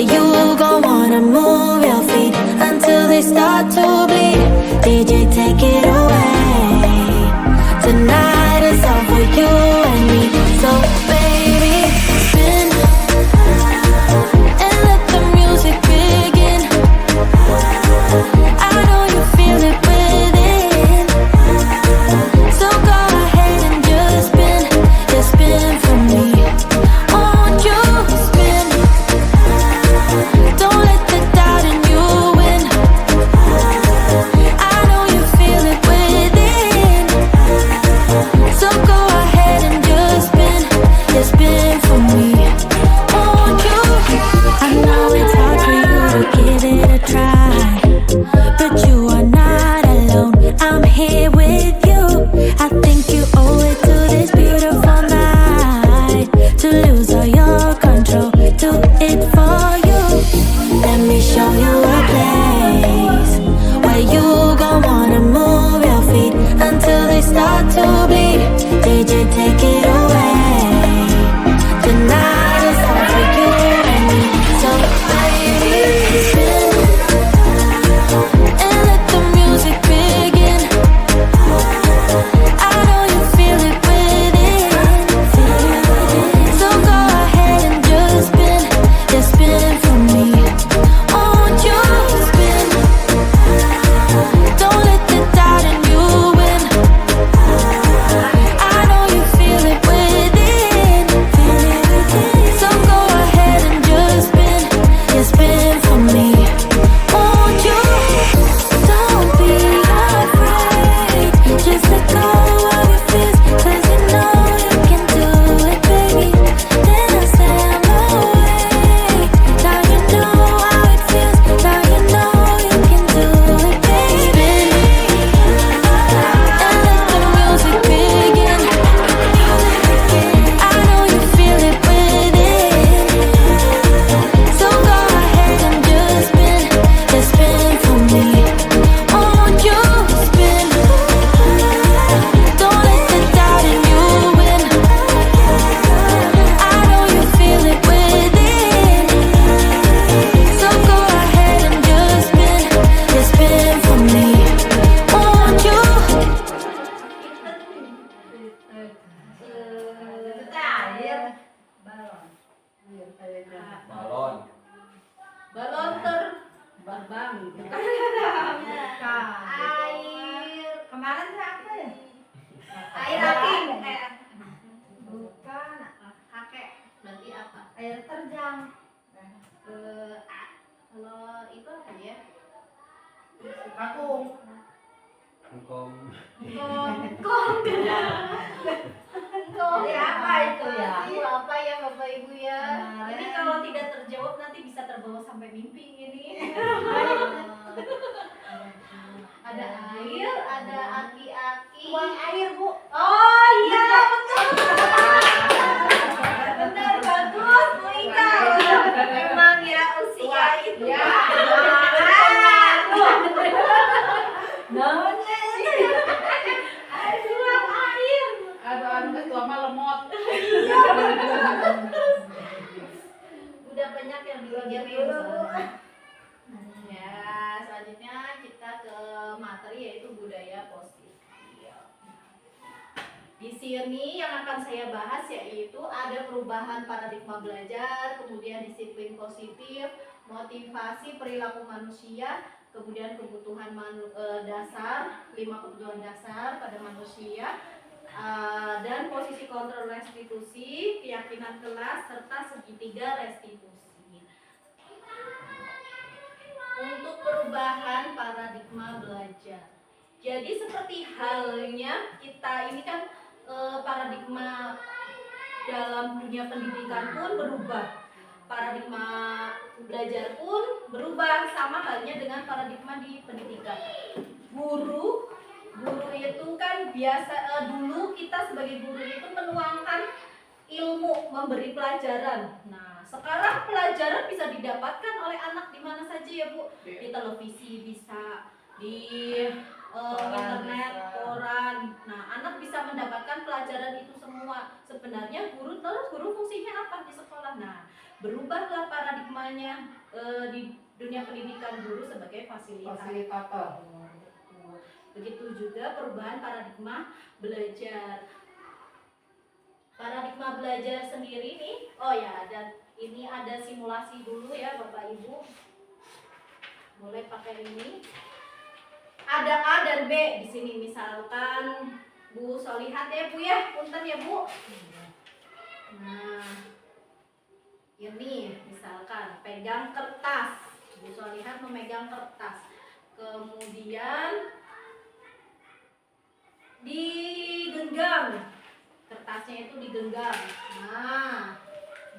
where you gon' wanna move your feet until they start to bleed. DJ, take it away. Tonight is all for you and me. So baby, spin and let the music begin. I know you feel it within. So go ahead and just spin, just spin for me. Won't you spin? Don't let the doubt in you win. I know you feel it within. So go ahead and just spin for me. Won't you? I know it's hard for you to give it a try, but you are not alone. I'm here with you. I think you owe it to this beautiful night to lose all your control. Do it for you. Let me show you a place where you gon' wanna move your feet until they start to bleed. DJ, take it away. Tonight is all for you and me. So baby, spin and let the music begin. I know you feel it within. So go ahead and just spin for me. Won't you spin? Don't let the doubt in you win. I know you feel it within. So go ahead and just spin for me. Won't you? Don't be afraid. Just let go of your fears, 'cause you know you can do it, baby. Then I stand away. Now you know how it feels. Now you know you can do it, baby. And let the music begin. I know you feel it within. So go ahead and just spin for me. Won't you spin? Don't let the doubt in you win. I know you feel it within. So go ahead and just spin for me. Won't you? Balon. Balon terbang. Air. Kemarin tuh apa ya? Air aki. Bukan. Kakek. Berarti apa? Air terjang. Kalau itu apa ya? Kakung. Engkong. Kong. Ya apa itu ya? Itu apa ya Bapak Ibu ya? Ini kalau tidak terjawab nanti bisa terbawa sampai mimpi ini. Ada air, ada aki-aki. Uang air Bu. Oh iya betul. Benar bagus Bu Ika. Memang ya usia itu. Ya. Namanya uang air. Anu tua mah lemot. Udah banyak yang diajarin. Ya, selanjutnya kita ke materi yaitu budaya positif. Di sini yang akan saya bahas yaitu ada perubahan paradigma belajar, kemudian disiplin positif, motivasi perilaku manusia, kemudian kebutuhan dasar, 5 kebutuhan dasar pada manusia, dan posisi kontrol restitusi, keyakinan kelas, serta segitiga restitusi. Untuk perubahan paradigma belajar. Jadi seperti halnya kita ini kan paradigma dalam dunia pendidikan pun berubah. Paradigma belajar pun berubah, sama halnya dengan paradigma di pendidikan. Guru itu kan biasa dulu kita sebagai guru itu menuangkan ilmu, memberi pelajaran. Nah, sekarang pelajaran bisa didapatkan oleh anak di mana saja ya Bu? Di televisi bisa, di internet, koran. Nah, anak bisa mendapatkan pelajaran itu semua. Sebenarnya guru fungsinya apa di sekolah? Nah, berubahlah paradigmanya. di dunia pendidikan guru sebagai fasilitator. Fasilitator. Begitu juga perubahan paradigma belajar. Paradigma belajar sendiri nih, oh ya, ini ada simulasi dulu ya Bapak Ibu. Boleh pakai ini. Ada A dan B di sini, misalkan Bu Solihat ya Bu ya, punten ya Bu. Nah, ini misalkan pegang kertas, Bu Solihat memegang kertas, kemudian digenggam, kertasnya itu digenggam. Nah,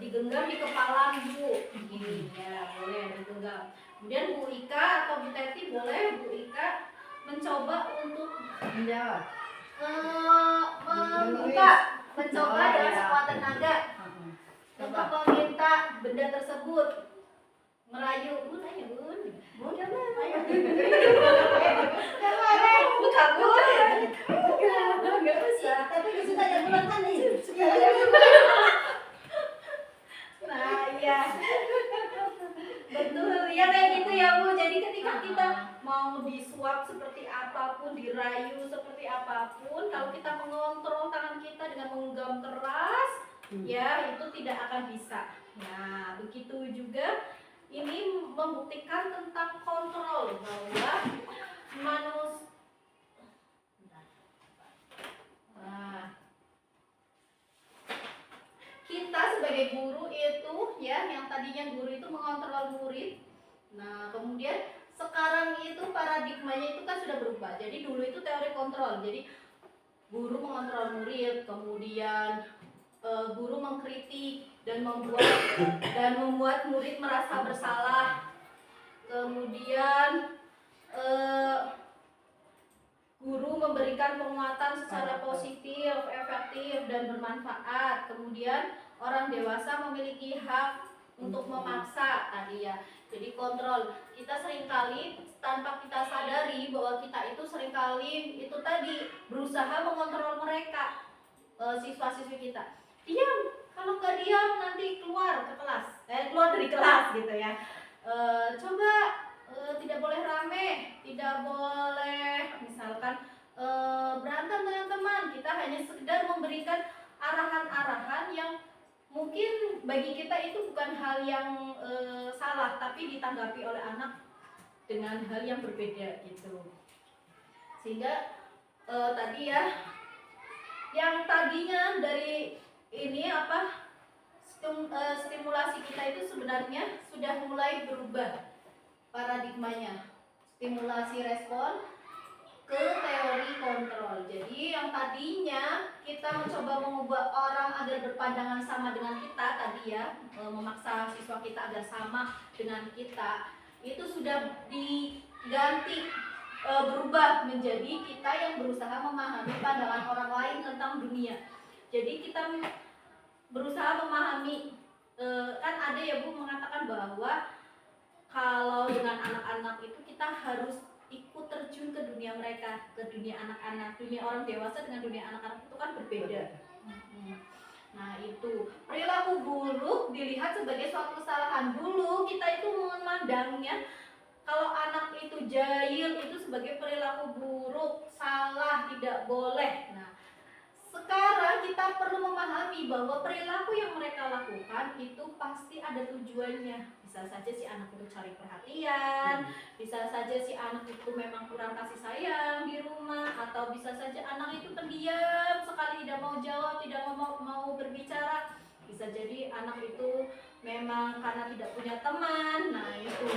digenggam di kepala Bu, begini ya, boleh digenggam. Kemudian Bu Ika atau Bu Teti boleh Bu Ika mencoba untuk Menjawab. mencoba dengan sekuat tenaga untuk meminta benda tersebut, merayu. Bun, ayo Bun, Bun, ayo. Bukan Bun, nggak usah. Tapi sudah yang bulan kan nih. Nah, iya. Betul, ya kayak gitu ya Bu. Jadi ketika kita mau disuap seperti apapun, dirayu seperti apapun, kalau kita mengontrol tangan kita dengan menggenggam keras, ya itu tidak akan bisa. Nah, begitu juga ini membuktikan tentang kontrol bahwa manusia. Nah, kita sebagai guru itu ya, yang tadinya guru itu mengontrol murid. Nah, kemudian sekarang itu paradigmanya itu kan sudah berubah. Jadi dulu itu teori kontrol. Jadi guru mengontrol murid, kemudian guru mengkritik dan membuat murid merasa bersalah. Kemudian guru memberikan penguatan secara positif, efektif dan bermanfaat. Kemudian orang dewasa memiliki hak untuk memaksa tadi ya. Jadi kontrol. Kita seringkali tanpa kita sadari bahwa kita itu seringkali itu tadi berusaha mengontrol mereka, siswa-siswi kita. Diam, kalau nggak diam nanti keluar ke kelas, keluar dari kelas gitu ya. Coba tidak boleh rame, tidak boleh misalkan berantem dengan teman. Kita hanya sekedar memberikan arahan-arahan yang mungkin bagi kita itu bukan hal yang salah, tapi ditanggapi oleh anak dengan hal yang berbeda gitu. Sehingga tadi ya, yang tadinya dari ini apa stimulasi kita itu sebenarnya sudah mulai berubah paradigmanya, stimulasi respon ke teori kontrol. Jadi yang tadinya kita mencoba mengubah orang agar berpandangan sama dengan kita tadi ya, memaksa siswa kita agar sama dengan kita, itu sudah diganti, berubah menjadi kita yang berusaha memahami pandangan orang lain tentang dunia. Jadi kita berusaha memahami, kan ada ya Bu mengatakan bahwa kalau dengan anak-anak itu kita harus ikut terjun ke dunia mereka, ke dunia anak-anak. Dunia orang dewasa dengan dunia anak-anak itu kan berbeda. Nah itu perilaku buruk dilihat sebagai suatu kesalahan. Dulu kita itu memandangnya kalau anak itu jahil itu sebagai perilaku buruk, salah, tidak boleh. Nah sekarang kita perlu memahami bahwa perilaku yang mereka lakukan itu pasti ada tujuannya. Bisa saja si anak itu cari perhatian, bisa saja si anak itu memang kurang kasih sayang di rumah, atau bisa saja anak itu pendiam sekali, tidak mau jawab, tidak mau berbicara. Bisa jadi anak itu memang karena tidak punya teman. Nah itu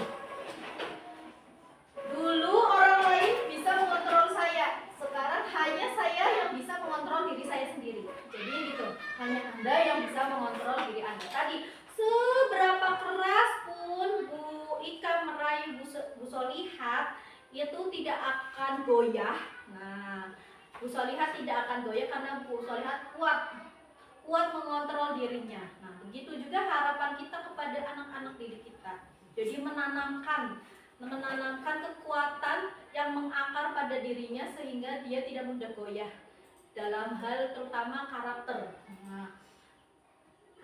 dulu orang lain bisa mengontrol saya, sekarang hanya saya yang bisa mengontrol diri saya sendiri. Jadi gitu, hanya Anda yang bisa mengontrol diri Anda. Tadi seberapa keras pun Bu Ika merayu Bu Solihat itu tidak akan goyah. Nah, Bu Solihat tidak akan goyah karena Bu Solihat kuat mengontrol dirinya. Nah, begitu juga harapan kita kepada anak-anak didik kita. Jadi menanamkan kekuatan yang mengakar pada dirinya sehingga dia tidak mudah goyah dalam hal terutama karakter. Nah,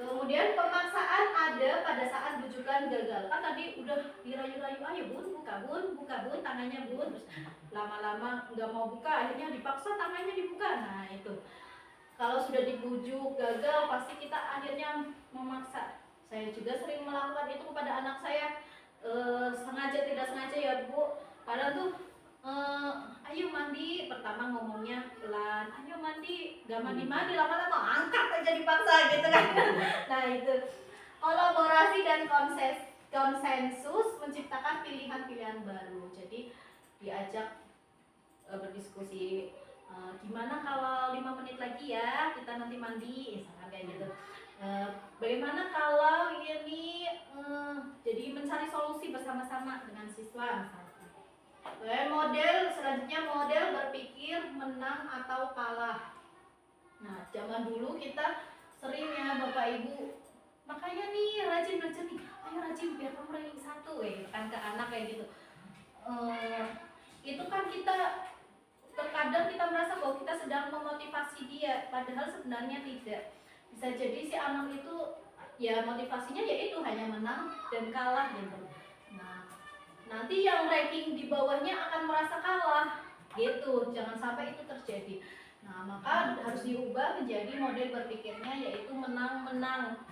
Kemudian pemaksaan ada pada saat bujukan gagal. Kan tadi udah dirayu-rayu, ayo bun, buka bun, tangannya bun. Terus lama-lama nggak mau buka, akhirnya dipaksa tangannya dibuka. Nah itu, kalau sudah dibujuk gagal, pasti kita akhirnya memaksa. Saya juga sering melakukan itu kepada anak saya, sengaja tidak sengaja ya Bu. Padahal tuh ayo mandi, pertama ngomongnya pelan, ayo mandi, gak mandi-mandi, lama-lama angkat aja dipaksa gitu kan. Nah itu, kolaborasi dan konsensus menciptakan pilihan-pilihan baru. Jadi diajak berdiskusi, gimana kalau 5 menit lagi ya kita nanti mandi, misalkan kayak gitu. Bagaimana kalau ini jadi mencari solusi bersama-sama dengan siswa misalkan. Model selanjutnya, model berpikir menang atau kalah. Nah, zaman dulu kita sering ya Bapak Ibu, makanya nih rajin belajar nih, ayo rajin biar kamu ranking 1 gitu kan ke anak kayak gitu. Itu kan kita terkadang kita merasa bahwa kita sedang memotivasi dia, padahal sebenarnya tidak. Bisa jadi si anak itu ya motivasinya yaitu hanya menang dan kalah gitu. Nah, nanti yang ranking di bawahnya akan merasa kalah gitu, jangan sampai itu terjadi. Nah, maka harus diubah menjadi model berpikirnya yaitu menang-menang.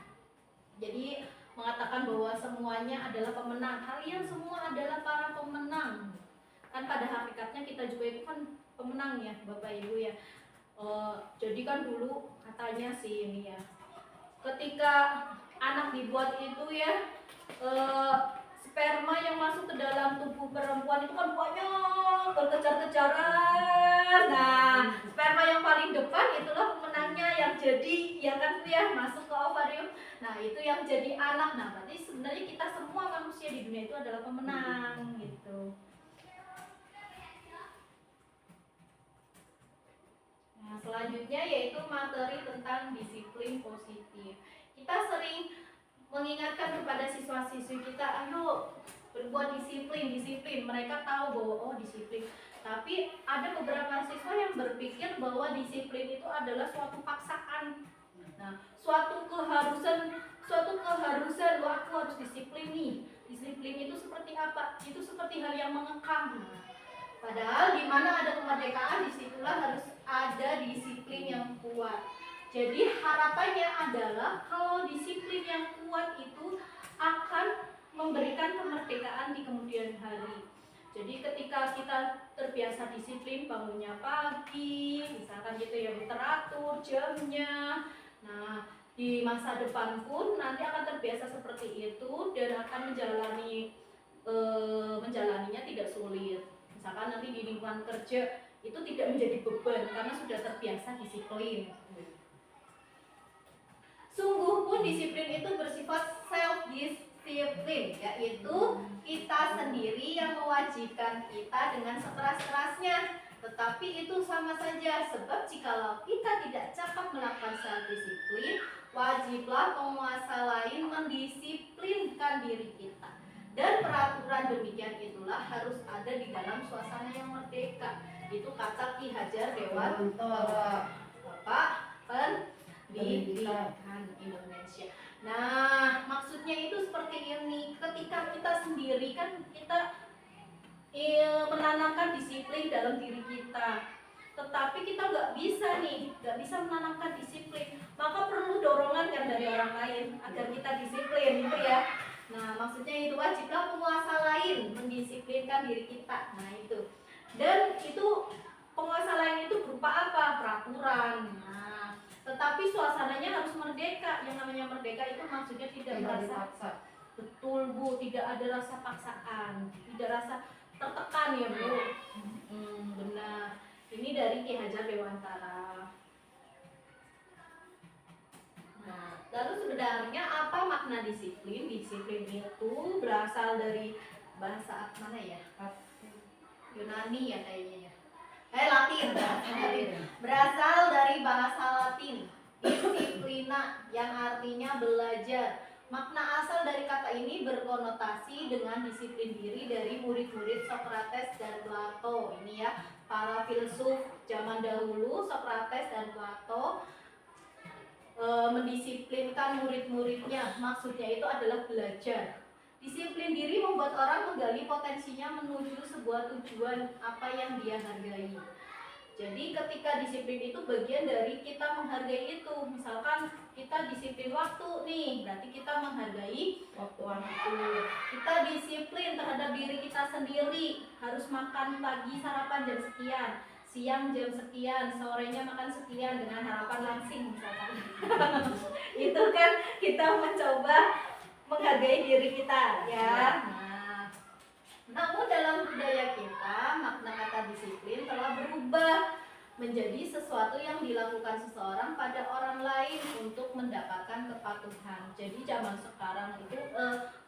Jadi mengatakan bahwa semuanya adalah pemenang, kalian semua adalah para pemenang. Kan pada hakikatnya kita juga itu kan pemenang ya Bapak Ibu ya. Jadi kan dulu katanya sih ini ya, ketika anak dibuat itu ya, sperma yang masuk ke dalam tubuh perempuan itu kan banyak berkejar-kejaran. Nah, sperma yang paling depan itulah pemenangnya, yang jadi ya kan ya masuk ke ovarium. Nah, itu yang jadi anak. Nah, berarti sebenarnya kita semua manusia di dunia itu adalah pemenang gitu. Nah, selanjutnya yaitu materi tentang disiplin positif. Kita sering mengingatkan kepada siswa-siswi kita, ayo berbuat disiplin. Mereka tahu bahwa oh disiplin. Tapi ada beberapa siswa yang berpikir bahwa disiplin itu adalah suatu paksaan. Nah, suatu keharusan, wah aku harus disiplin nih. Disiplin itu seperti apa? Itu seperti hal yang mengekang. Padahal di mana ada kemerdekaan, disitulah harus ada disiplin yang kuat. Jadi harapannya adalah kalau disiplin yang kuat itu akan memberikan kemerdekaan di kemudian hari. Jadi ketika kita terbiasa disiplin, bangunnya pagi, misalkan gitu ya, teratur jamnya. Nah, di masa depan pun nanti akan terbiasa seperti itu dan akan menjalaninya tidak sulit. Misalkan nanti di lingkungan kerja itu tidak menjadi beban karena sudah terbiasa disiplin. Sungguh pun disiplin itu bersifat self-disiplin, yaitu kita sendiri yang mewajibkan kita dengan sekeras-kerasnya. Tetapi itu sama saja, sebab jikalau kita tidak cakap melakukan self-disiplin, wajiblah penguasa lain mendisiplinkan diri kita. Dan peraturan demikian itulah harus ada di dalam suasana yang merdeka. Itu kata Ki Hajar Dewantara, Bapak Pendidikan Indonesia. Nah, maksudnya itu seperti ini. Ketika kita sendiri kan kita menanamkan disiplin dalam diri kita, tetapi kita nggak bisa menanamkan disiplin, maka perlu dorongan kan dari orang lain agar kita disiplin gitu ya. Nah, maksudnya itu wajiblah penguasa lain mendisiplinkan diri kita. Nah, itu. Dan itu penguasa lain itu berupa apa? Peraturan. Nah, tetapi suasananya harus merdeka. Yang namanya merdeka itu maksudnya tidak merasa. Betul Bu, tidak ada rasa paksaan, tidak rasa tertekan ya Bu. Benar. Ini dari Ki Hajar Dewantara. Nah, lalu sebenarnya apa makna disiplin? Disiplin itu berasal dari bahasa mana ya? Yunani ya kayaknya ya. Latin. Berasal dari bahasa Latin, disiplina, yang artinya belajar. Makna asal dari kata ini berkonotasi dengan disiplin diri dari murid-murid Sokrates dan Plato. Ini ya, para filsuf zaman dahulu, Sokrates dan Plato. mendisiplinkan murid-muridnya. Maksudnya itu adalah belajar. Disiplin diri membuat orang menggali potensinya menuju sebuah tujuan apa yang dia hargai. Jadi ketika disiplin itu bagian dari kita menghargai itu. Misalkan kita disiplin waktu nih, berarti kita menghargai waktu. Kita disiplin terhadap diri kita sendiri, harus makan pagi sarapan jam sekian, siang jam sekian, sorenya makan sekian dengan harapan langsing misalkan. Itu kan kita mencoba menghargai diri kita ya. Namun dalam budaya kita, makna kata disiplin telah berubah menjadi sesuatu yang dilakukan seseorang pada orang lain untuk mendapatkan kepatuhan. Jadi zaman sekarang itu,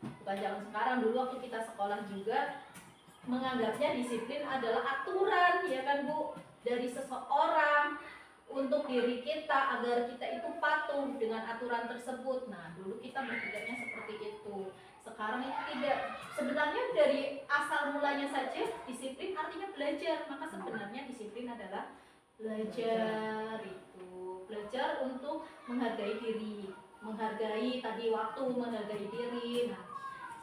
bukan zaman sekarang, dulu waktu kita sekolah juga menganggapnya disiplin adalah aturan, ya kan Bu, dari seseorang untuk diri kita agar kita itu patuh dengan aturan tersebut. Nah, dulu kita berpikirnya seperti itu. Sekarang itu tidak. Sebenarnya dari asal mulanya saja disiplin artinya belajar. Maka sebenarnya disiplin adalah belajar itu. Belajar untuk menghargai diri, menghargai tadi waktu, menghargai diri. Nah,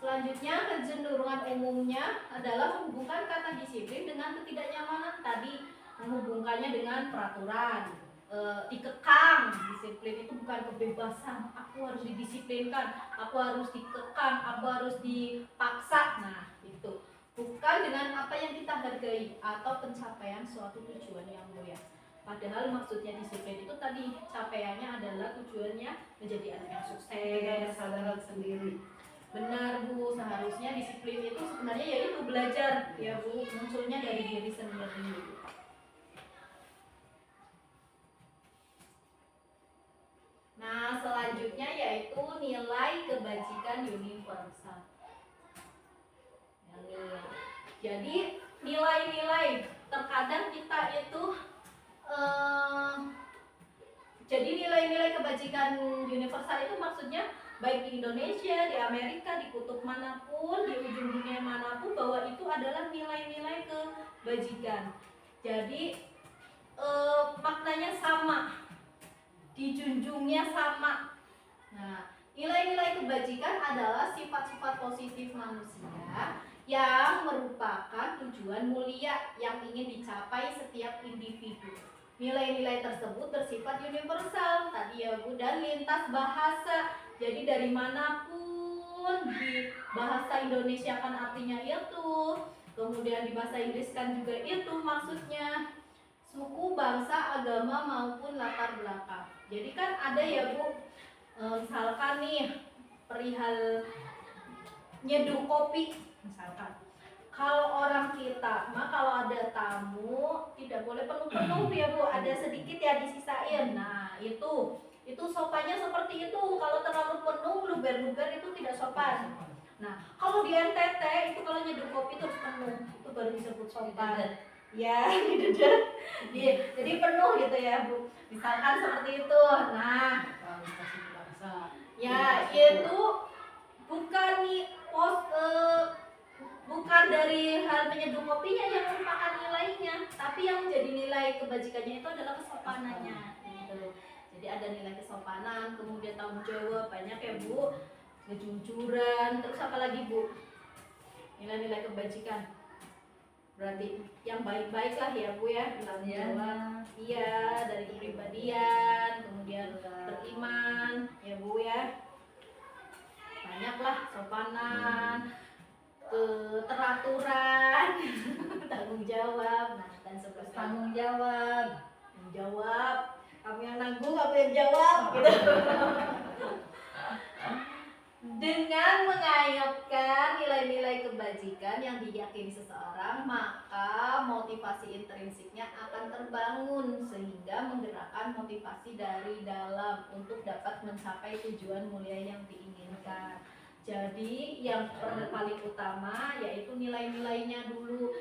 selanjutnya kecenderungan umumnya adalah menghubungkan kata disiplin dengan ketidaknyamanan tadi, menghubungkannya dengan peraturan. Dikekang. Disiplin itu bukan kebebasan, aku harus didisiplinkan, aku harus dikekang, aku harus dipaksa. Nah itu bukan dengan apa yang kita hargai atau pencapaian suatu tujuan yang mulia. Padahal maksudnya disiplin itu tadi capaiannya adalah tujuannya menjadi anak yang sukses, kesadaran sendiri. Benar Bu, seharusnya disiplin itu sebenarnya yaitu belajar ya Bu, munculnya dari diri sendiri. Nah, selanjutnya yaitu nilai kebajikan universal. Jadi nilai-nilai terkadang kita itu jadi nilai-nilai kebajikan universal itu maksudnya baik di Indonesia, di Amerika, di kutub manapun, di ujung dunia manapun, bahwa itu adalah nilai-nilai kebajikan. Jadi maknanya sama, dijunjungnya sama. Nah, nilai-nilai kebajikan adalah sifat-sifat positif manusia yang merupakan tujuan mulia yang ingin dicapai setiap individu. Nilai-nilai tersebut bersifat universal tadi ya Bu, dan lintas bahasa. Jadi dari manapun, di bahasa Indonesia kan artinya itu, kemudian di bahasa Inggris kan juga itu maksudnya, suku, bangsa, agama maupun latar belakang. Jadi kan ada ya Bu, misalkan nih perihal nyeduh kopi misalkan. Kalau orang kita mah kalau ada tamu tidak boleh penuh-penuh ya Bu, ada sedikit ya disisain. Nah itu sopannya seperti itu. Kalau terlalu penuh, luber-luber itu tidak sopan. Nah kalau di NTT itu kalau nyeduh kopi itu harus penuh, itu baru disebut sopan. Ya, gitu deh. Jadi penuh gitu ya Bu. Misalkan seperti itu. Nah, ya itu bukan nih bukan dari hal menyeduh kopinya yang merupakan nilainya, tapi yang menjadi nilai kebajikannya itu adalah kesopanannya. Gitu. Jadi ada nilai kesopanan, kemudian tanggung jawab, banyak ya Bu, kejujuran, terus apa lagi Bu? Nilai-nilai kebajikan. Berarti yang baik-baik lah ya Bu ya, tanggung jawab, iya, dari kepribadian, kemudian beriman ya Bu ya, banyaklah sopanan, keteraturan, tanggung jawab, nah dan seterusnya. Tanggung jawab, kamu yang nanggung, aku yang jawab, gitu. Dengan mengayokan nilai-nilai kebajikan yang diyakini seseorang, maka motivasi intrinsiknya akan terbangun sehingga menggerakkan motivasi dari dalam untuk dapat mencapai tujuan mulia yang diinginkan. Jadi yang paling utama yaitu nilai-nilainya dulu.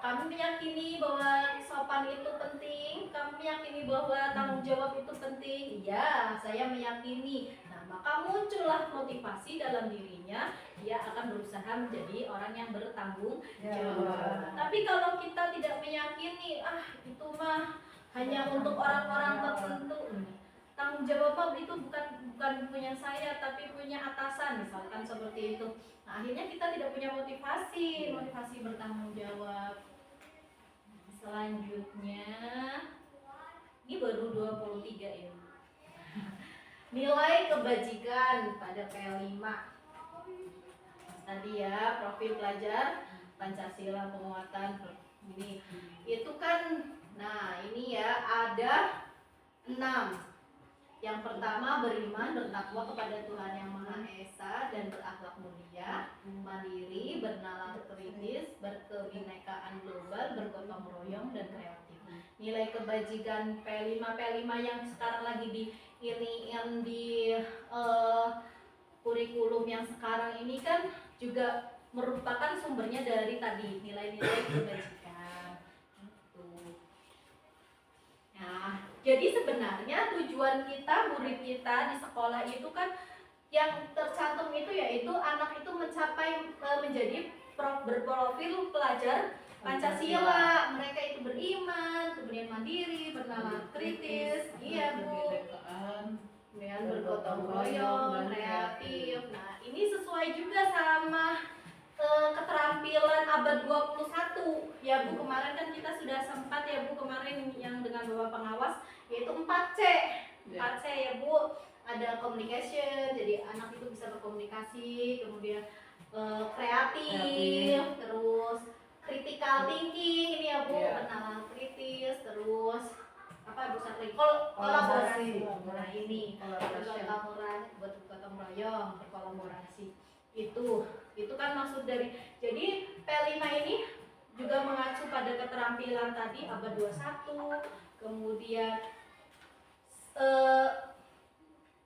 Kamu meyakini bahwa sopan itu penting, kamu meyakini bahwa tanggung jawab itu penting. Iya, saya meyakini. Nah, maka muncullah motivasi dalam dirinya, dia akan berusaha menjadi orang yang bertanggung jawab. Tapi kalau kita tidak meyakini, itu mah hanya untuk orang-orang tertentu, tanggung jawab itu bukan punya saya tapi punya atasan misalkan seperti itu. Nah, akhirnya kita tidak punya motivasi bertanggung jawab. Selanjutnya ini baru 23 ya. Nilai kebajikan pada PL5 tadi ya, profil pelajar Pancasila penguatan ini itu kan. Nah ini ya ada 6. Yang pertama, beriman bertakwa kepada Tuhan Yang Maha Esa dan berakhlak mulia, mandiri, bernalar kritis, berkebinekaan global, bergotong royong dan kreatif. Nilai kebajikan P5 yang sekarang lagi di kurikulum yang sekarang ini kan juga merupakan sumbernya dari tadi nilai-nilai kebajikan itu. Nah, jadi sebenarnya tujuan kita, murid kita di sekolah itu kan yang tercantum itu yaitu anak itu mencapai menjadi berprofil pelajar Pancasila. Mereka itu beriman, kemudian mandiri, bernalar kritis, iya Bu, kemudian bergotong royong, kreatif. Nah, ini sesuai juga sama keterampilan abad 21 ya Bu. Kemarin kan kita sudah sempat ya Bu, kemarin yang dengan Bapak pengawas yaitu 4C. 4C ya Bu. Ada communication, jadi anak itu bisa berkomunikasi, kemudian kreatif, terus critical thinking ini ya Bu, bernalar kritis, terus apa Bu Satri? Kolaborasi. Nah, ini gotong royong, berkolaborasi. Itu kan maksud dari, jadi P5 ini juga mengacu pada keterampilan tadi abad 21, kemudian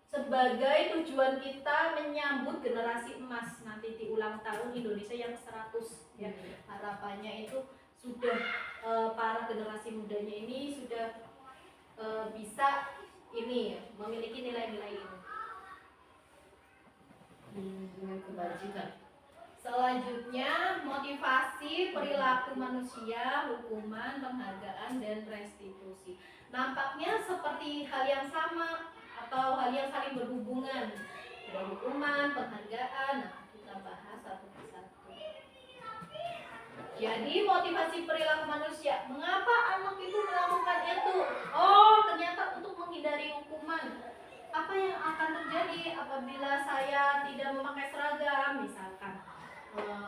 sebagai tujuan kita menyambut generasi emas nanti di ulang tahun Indonesia yang ke-100 ya. Harapannya itu sudah para generasi mudanya ini sudah bisa ini memiliki nilai-nilai ini. Kebajikan. Selanjutnya, motivasi perilaku manusia, hukuman, penghargaan, dan restitusi. Nampaknya seperti hal yang sama atau hal yang saling berhubungan. Ada hukuman, penghargaan. Nah, kita bahas satu persatu. Jadi motivasi perilaku manusia. Mengapa anak itu melakukan itu? Oh, ternyata untuk menghindari hukuman. Apa yang akan terjadi apabila saya tidak memakai seragam misalkan?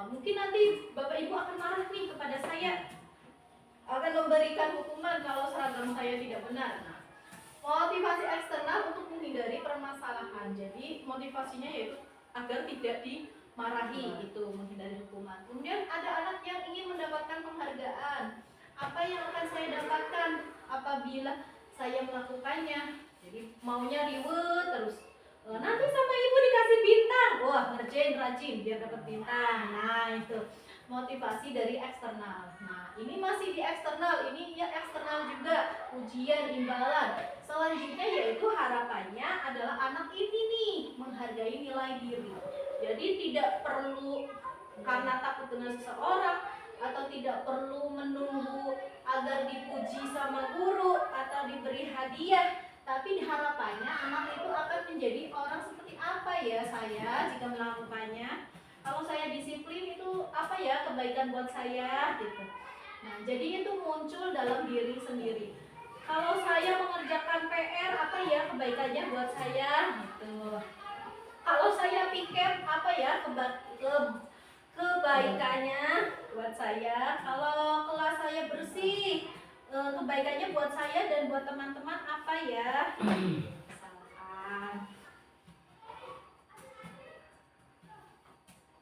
Mungkin nanti Bapak Ibu akan marah nih kepada saya, akan memberikan hukuman kalau seragam saya tidak benar. Nah, motivasi eksternal untuk menghindari permasalahan. Jadi motivasinya yaitu agar tidak dimarahi, itu menghindari hukuman. Kemudian ada anak yang ingin mendapatkan penghargaan. Apa yang akan saya dapatkan apabila saya melakukannya? Jadi maunya reward terus. Nanti sama ibu dikasih bintang. Wah, ngerjain rajin biar dapat bintang. Nah, itu motivasi dari eksternal. Nah, ini masih di eksternal. Ini ya eksternal juga, ujian, imbalan. Selanjutnya yaitu harapannya adalah anak ini nih menghargai nilai diri. Jadi tidak perlu karena takut dengan seseorang atau tidak perlu menunggu agar dipuji sama guru atau diberi hadiah. Tapi harapannya anak itu akan menjadi orang seperti apa ya saya jika melakukannya. Kalau saya disiplin itu apa ya kebaikan buat saya gitu. Nah, jadi itu muncul dalam diri sendiri. Kalau saya mengerjakan PR apa ya kebaikannya buat saya gitu. Kalau saya pikir apa ya kebaikannya buat saya. Kalau kelas saya bersih, kebaikannya buat saya dan buat teman-teman apa ya? Misalkan.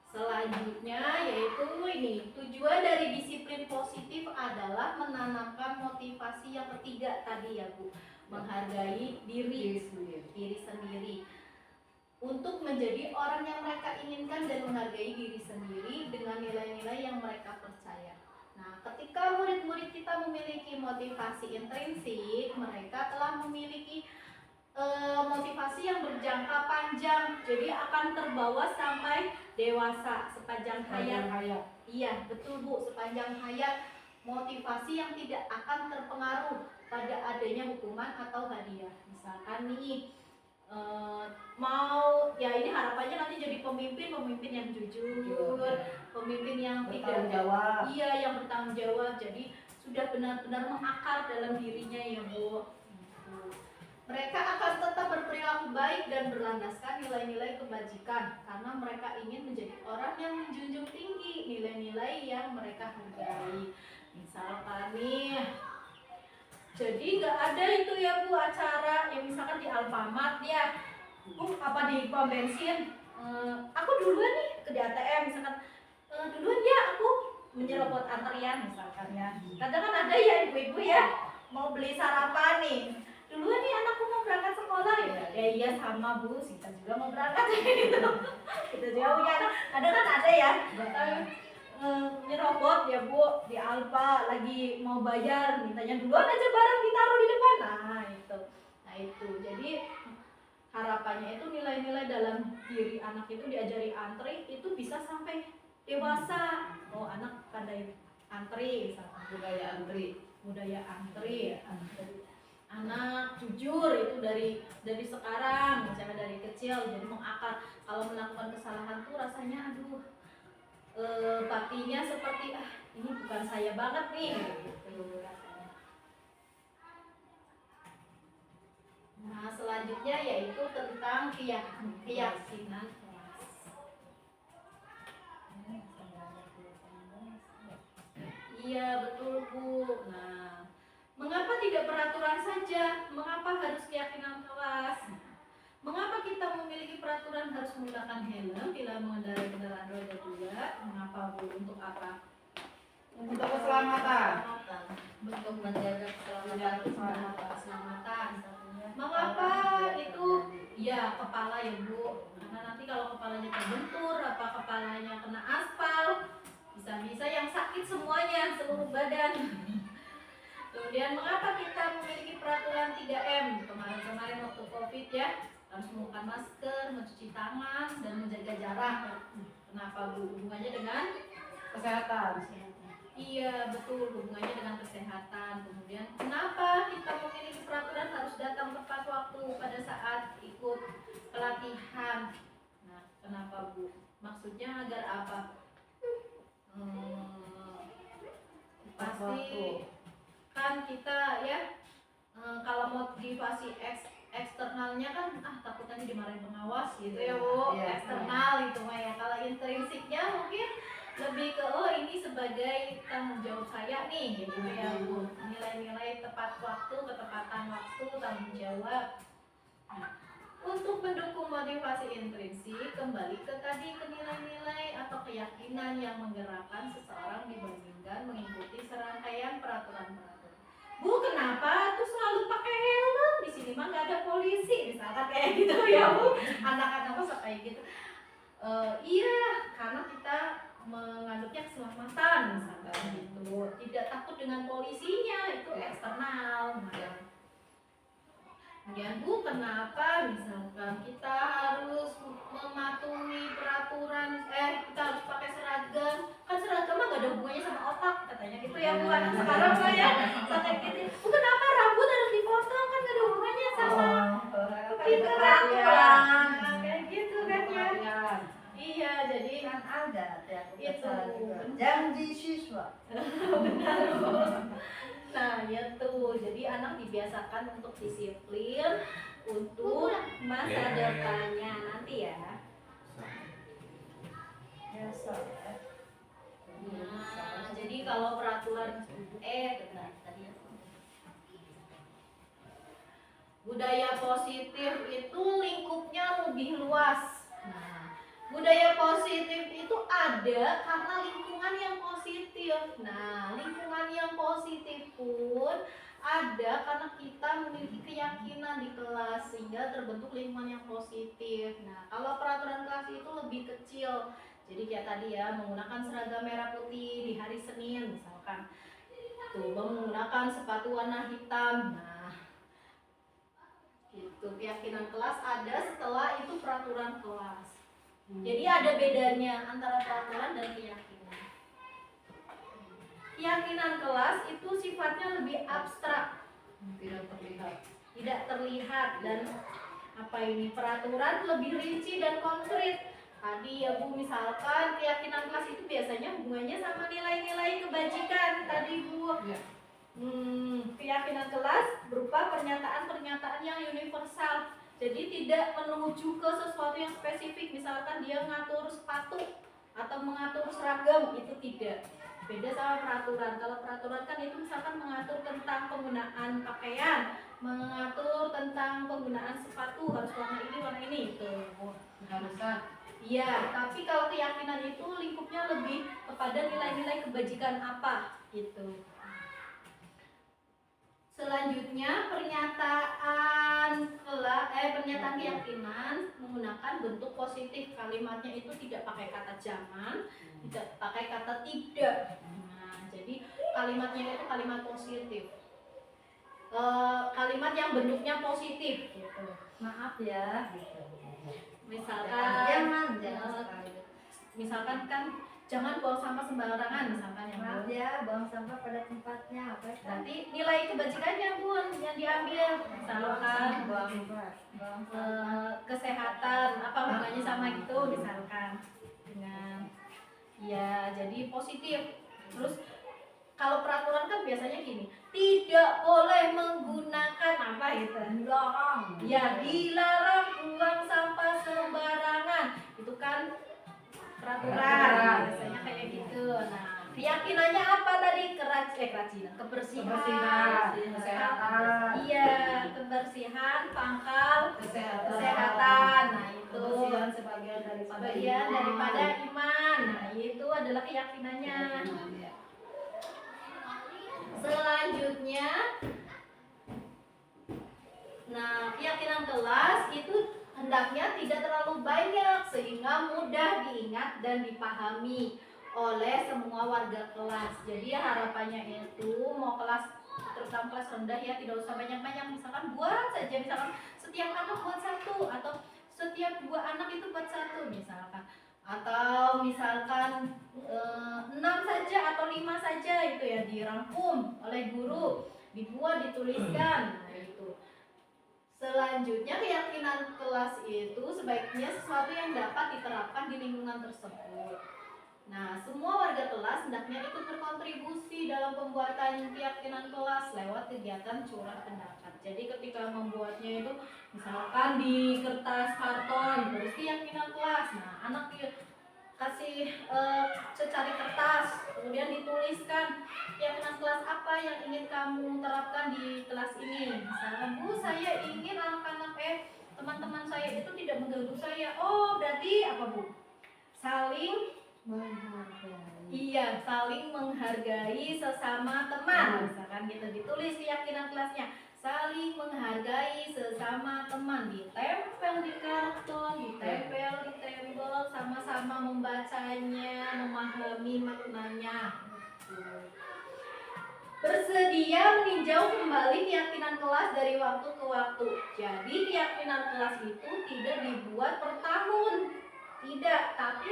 Selanjutnya yaitu ini, tujuan dari disiplin positif adalah menanamkan motivasi yang ketiga tadi ya Bu, menghargai diri sendiri untuk menjadi orang yang mereka inginkan dan menghargai diri sendiri dengan nilai-nilai yang mereka percaya. Nah, ketika murid-murid kita memiliki motivasi intrinsik, mereka telah memiliki motivasi yang berjangka panjang, jadi akan terbawa sampai dewasa sepanjang hayat. Iya, betul Bu, sepanjang hayat motivasi yang tidak akan terpengaruh pada adanya hukuman atau hadiah. Misalkan nih mau ya ini harapannya nanti jadi pemimpin yang jujur, pemimpin yang tidak Bertanggung jawab. iya yang bertanggung jawab. Jadi sudah benar-benar mengakar dalam dirinya ya Bu. Gitu. Mereka akan tetap berperilaku baik dan berlandaskan nilai-nilai kebajikan karena mereka ingin menjadi orang yang menjunjung tinggi nilai-nilai yang mereka hargai. Misalkan nih, jadi nggak ada itu ya Bu acara yang misalkan di Alfamart ya, Bu apa di pom bensin, aku duluan nih ke di ATM misalkan, duluan ya aku menyerobot antrian misalkan ya. Kadang kan ada ya ibu-ibu ya mau beli sarapan nih, duluan nih anakku mau berangkat sekolah ya iya sama Bu, kita juga mau berangkat gitu. Kita juga punya anak, kadang kan ada ya nyerobot ya Bu di Alfa lagi mau bayar mintanya duluan aja barang ditaruh di depan. Nah itu jadi harapannya itu nilai-nilai dalam diri anak itu diajari antri itu bisa sampai dewasa. Oh anak pandai antri misalkan, budaya antri ya. Anak jujur itu dari sekarang misalnya dari kecil jadi mengakar. Kalau melakukan kesalahan tuh rasanya aduh batinnya seperti ini bukan saya banget nih gitu rasanya. Nah selanjutnya yaitu tentang keyakinan kelas. Iya betul Bu. Nah mengapa tidak peraturan saja? Mengapa harus keyakinan kelas? Mengapa kita memiliki peraturan harus menggunakan helm bila mengendarai kendaraan roda 2? Mengapa Bu? Untuk apa? Untuk keselamatan. Untuk menjaga Keselamatan. Mengapa itu? Ya kepala ya Bu. Karena nanti kalau kepalanya terbentur, apa kepalanya kena aspal, bisa-bisa yang sakit semuanya, seluruh badan. Kemudian mengapa kita memiliki peraturan 3M? Kemarin waktu Covid ya, harus menggunakan masker, mencuci tangan, dan menjaga jarak. Kenapa Bu? Hubungannya dengan Kesehatan. iya betul, hubungannya dengan kesehatan. Kemudian kenapa kita memiliki peraturan harus datang tepat waktu pada saat ikut pelatihan? Nah kenapa Bu? Maksudnya agar apa? Pasti kan kita ya kalau motivasi eksternalnya kan takut nanti dimarahin pengawas gitu ya Bu. Eksternal itu mah ya. Kalau intrinsiknya mungkin lebih ke ini sebagai tanggung jawab saya nih gitu ya Bu. Nilai-nilai tepat waktu, ketepatan waktu, tanggung jawab. Nah, untuk mendukung motivasi intrinsik kembali ke tadi ke nilai-nilai atau keyakinan yang menggerakkan seseorang dibandingkan mengikuti serangkaian peraturan-peraturan. Bu kenapa tuh selalu pakai helm? Di sini mah nggak ada polisi, misalkan kayak gitu ya Bu. Anak-anak masa kayak gitu. Iya, karena kita menganggapnya keselamatan misalkan gitu. Tidak takut dengan polisinya itu eksternal. Kemudian Bu kenapa misalkan kita harus mematuhi peraturan kita harus pakai seragam, kan seragam mah gak ada hubungannya sama otak katanya gitu ya Bu. Anak sekarang mah ya sampai gitu. Bu kenapa rambut harus dipotong, kan gak ada hubungannya sama peraturan kayak gitu kan ya. Iya jadi Kan ada itu janji siswa. benar Bu. Nah ya tuh, jadi anak dibiasakan untuk disiplin untuk masa depannya nanti ya. Nah, jadi kalau peraturan benar tadi ya. Budaya positif itu lingkupnya lebih luas. Nah, budaya positif itu ada karena lingkungan yang positif. Nah, lingkungan yang positif pun ada karena kita memiliki keyakinan di kelas sehingga terbentuk lingkungan yang positif. Nah, kalau peraturan kelas itu lebih kecil. Jadi kayak tadi ya, menggunakan seragam merah putih di hari Senin misalkan. Tuh, menggunakan sepatu warna hitam. Nah, itu keyakinan kelas ada setelah itu peraturan kelas. Jadi ada bedanya antara peraturan dan keyakinan. keyakinan kelas itu sifatnya lebih abstrak, tidak terlihat dan peraturan lebih rinci dan konkret. Tadi ya Bu, misalkan keyakinan kelas itu biasanya hubungannya sama nilai-nilai kebajikan tadi Bu. Keyakinan kelas berupa pernyataan-pernyataan yang universal. Jadi tidak menuju ke sesuatu yang spesifik, misalkan dia mengatur sepatu atau mengatur seragam, itu tidak. Beda sama peraturan. Kalau peraturan kan itu misalkan mengatur tentang penggunaan pakaian, mengatur tentang penggunaan sepatu, harus warna ini itu. Harusan. Iya, tapi kalau keyakinan itu lingkupnya lebih kepada nilai-nilai kebajikan apa gitu. Selanjutnya pernyataan keyakinan menggunakan bentuk positif. Kalimatnya itu tidak pakai kata jangan, tidak pakai kata tidak. Nah, jadi kalimatnya itu kalimat positif. Kalimat yang bentuknya positif gitu. Maaf ya. Misalkan kan jangan buang sampah sembarangan misalkan ya. Maaf ya, buang sampah pada tempatnya. Apa itu? Nanti nilai kebajikannya Bu yang diambil. Misalkan kesehatan apa hubungannya sama gitu misalkan dengan ya jadi positif. Terus kalau peraturan kan biasanya gini, tidak boleh menggunakan apa itu? Dilarang. Ya, dilarang buang sampah sembarangan. Itu kan peraturan. Biasanya kayak gitu. Nah, keyakinannya apa tadi? Kerajinan, kebersihan, Kesehatan. Iya, kebersihan, pangkal Kesehatan. Nah, itu Kebersihan sebagian daripada iman. Nah, itu adalah keyakinannya. Selanjutnya, nah keyakinan kelas itu hendaknya tidak terlalu banyak sehingga mudah diingat dan dipahami oleh semua warga kelas. Jadi harapannya itu mau kelas, terutama kelas rendah ya, tidak usah banyak-banyak. Misalkan buat saja, misalkan setiap anak buat satu atau setiap 2 anak itu buat satu misalkan. Atau misalkan 6 saja atau 5 saja itu ya dirangkum oleh guru, dibuat, dituliskan. Nah, itu. Selanjutnya keyakinan kelas itu sebaiknya sesuatu yang dapat diterapkan di lingkungan tersebut. Nah, semua warga kelas hendaknya ikut berkontribusi dalam pembuatan keyakinan kelas lewat kegiatan curah pendapat. Jadi ketika membuatnya itu misalkan di kertas karton terus keyakinan kelas. Nah, anak kasih secari kertas, kemudian dituliskan keyakinan kelas apa yang ingin kamu terapkan di kelas ini. Misalkan, Bu, saya ingin anak-anak teman-teman saya itu tidak mengganggu saya. Oh, berarti apa, Bu? Saling Menghargai. Iya, saling menghargai sesama teman. Misalkan gitu ditulis keyakinan kelasnya. Saling menghargai sesama teman, ditempel di karton, ditempel di tembok, sama-sama membacanya, memahami maknanya. Bersedia meninjau kembali keyakinan kelas dari waktu ke waktu. Jadi keyakinan kelas itu tidak dibuat per tahun, tidak, tapi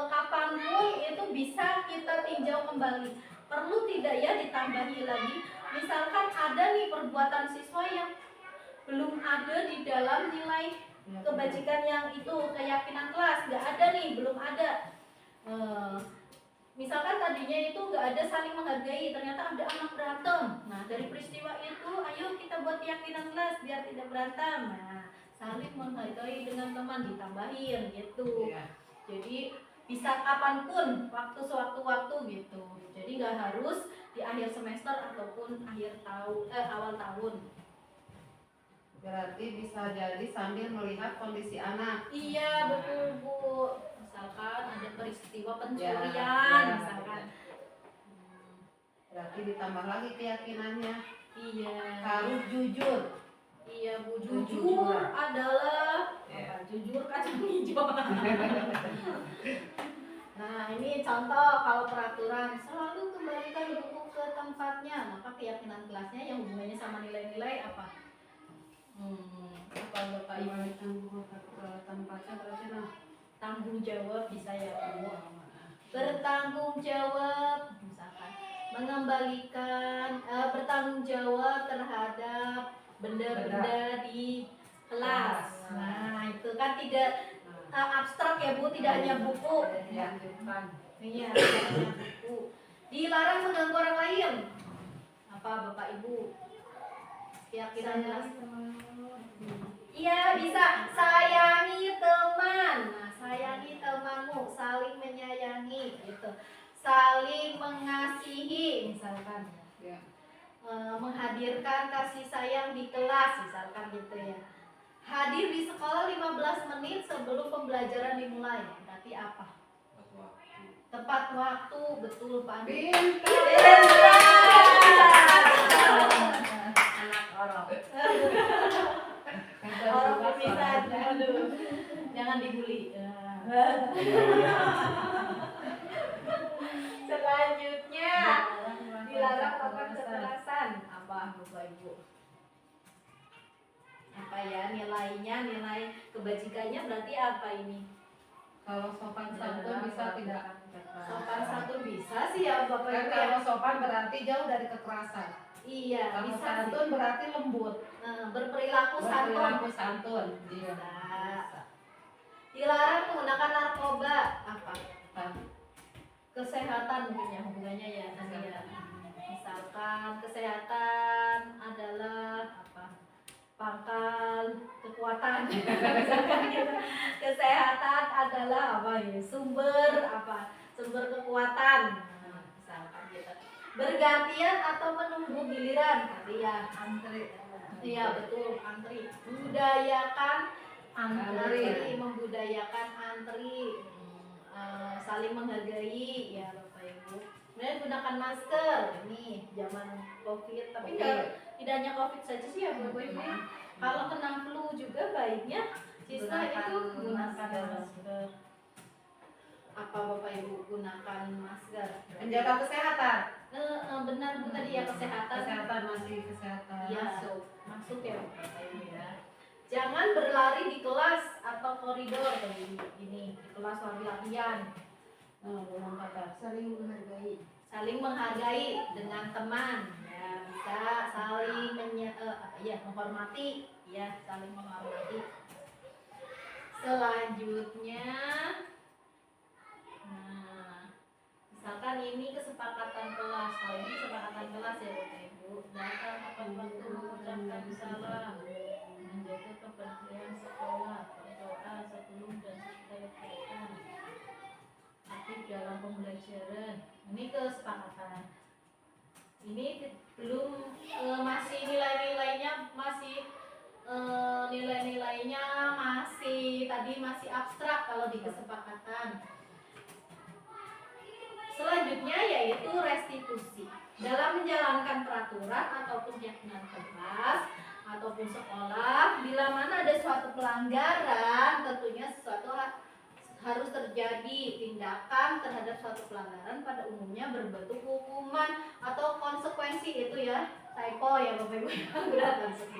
kapanpun itu bisa kita tinjau kembali. Perlu tidak ya ditambahi lagi? Misalkan ada nih perbuatan siswa yang belum ada di dalam nilai kebajikan yang itu, keyakinan kelas nggak ada nih, belum ada. Misalkan tadinya itu nggak ada saling menghargai, ternyata ada anak berantem. Nah, dari peristiwa itu, ayo kita buat keyakinan kelas biar tidak berantem. Nah, saling menghargai dengan teman ditambahin gitu. Jadi bisa kapanpun, waktu sewaktu-waktu gitu. Jadi nggak harus di akhir semester ataupun awal tahun. Berarti bisa jadi sambil melihat kondisi anak. Iya betul Bu. Misalkan ada peristiwa pencurian, Ya. misalkan. Berarti ditambah lagi keyakinannya. Iya. Harus jujur. Iya Bu, Jujur. jujur adalah Ya. jujur kacang hijau. Nah, ini contoh kalau peraturan selalu kembalikan buku ke tempatnya. Maka keyakinan kelasnya yang hubungannya sama nilai-nilai apa? Apa Bapak Ibu? Tempatnya berarti nah. Tanggung jawab bisa ya Bu. Bertanggung jawab misalkan mengembalikan, bertanggung jawab terhadap benda-benda di kelas. Nah, itu kan tidak abstrak ya Bu, tidak hanya buku. Iya, tidak hanya buku. Dilarang mengganggu orang lain. Apa Bapak Ibu? Keyakinan jelas. Iya, bisa sayangi teman. Nah, sayangi temanmu, saling menyayangi gitu. Saling mengasihi misalkan. Ya. Menghadirkan kasih sayang di kelas misalkan gitu ya. Hadir di sekolah 15 menit sebelum pembelajaran dimulai. Berarti apa? Tepat waktu, betul Pak Andi. Anak orang. Orang pemisahan, aduh, jangan dibully. Selanjutnya, dilarang melakukan kekerasan. Apa Bapak Ibu? Apa ya nilainya, nilai kebajikannya berarti apa ini? Kalau sopan santun bisa tidak? Sopan santun bisa sih ya Bapak Kan Ibu ya. kalau sopan berarti jauh dari kekerasan. Iya, Kalau bisa santun sih. berarti lembut. Berperilaku santun. Berperilaku santun. Iya. Bisa. Dilarang menggunakan narkoba. Apa? Kesehatan mungkin ya hubungannya ya tadi ya. Misalkan kesehatan adalah apa? Pangkal kekuatan. Misalkan gitu. Kesehatan adalah apa ya? Sumber apa? Sumber kekuatan. Nah, misalkan gitu. Bergantian atau menunggu giliran. Tadi ya antri. Iya betul, antri. Budayakan antri, membudayakan antri. Saling menghargai ya Bapak Ibu. Kemudian gunakan masker. Ini zaman Covid, tapi tidak hanya Covid saja sih ya Bapak Ibu. Kalau kena flu juga baiknya siswa itu gunakan masker. Apa Bapak Ibu gunakan masker? Menjaga kesehatan. Benar Bu tadi ya kesehatan. Kesehatan masih kesehatan. Ya, masuk ya Bapak Ibu ya. Jangan berlari di kelas atau koridor kayak gini, di kelas lari latihan. Belum kata Saling menghargai. saling menghargai dengan teman ya, bisa saling menghormati ya, saling menghormati. Selanjutnya misalkan ini kesepakatan kelas. Kalau ini kesepakatan kelas ya Bapak Ibu, datang tepat waktu mengucapkan salam, menjaga kebersihan sekolah, berdoa sebelum dan sesudah kegiatan, aktif dalam pembelajaran. Ini kesepakatan. Ini belum masih nilai-nilainya masih tadi masih abstrak kalau di kesepakatan. Selanjutnya yaitu restitusi. Dalam menjalankan peraturan ataupun keyakinan kelas ataupun sekolah, bila mana ada suatu pelanggaran, tentunya sesuatu harus terjadi tindakan terhadap suatu pelanggaran, pada umumnya berbentuk hukuman atau konsekuensi. Itu ya typo ya Bapak Ibu, konsekuensi.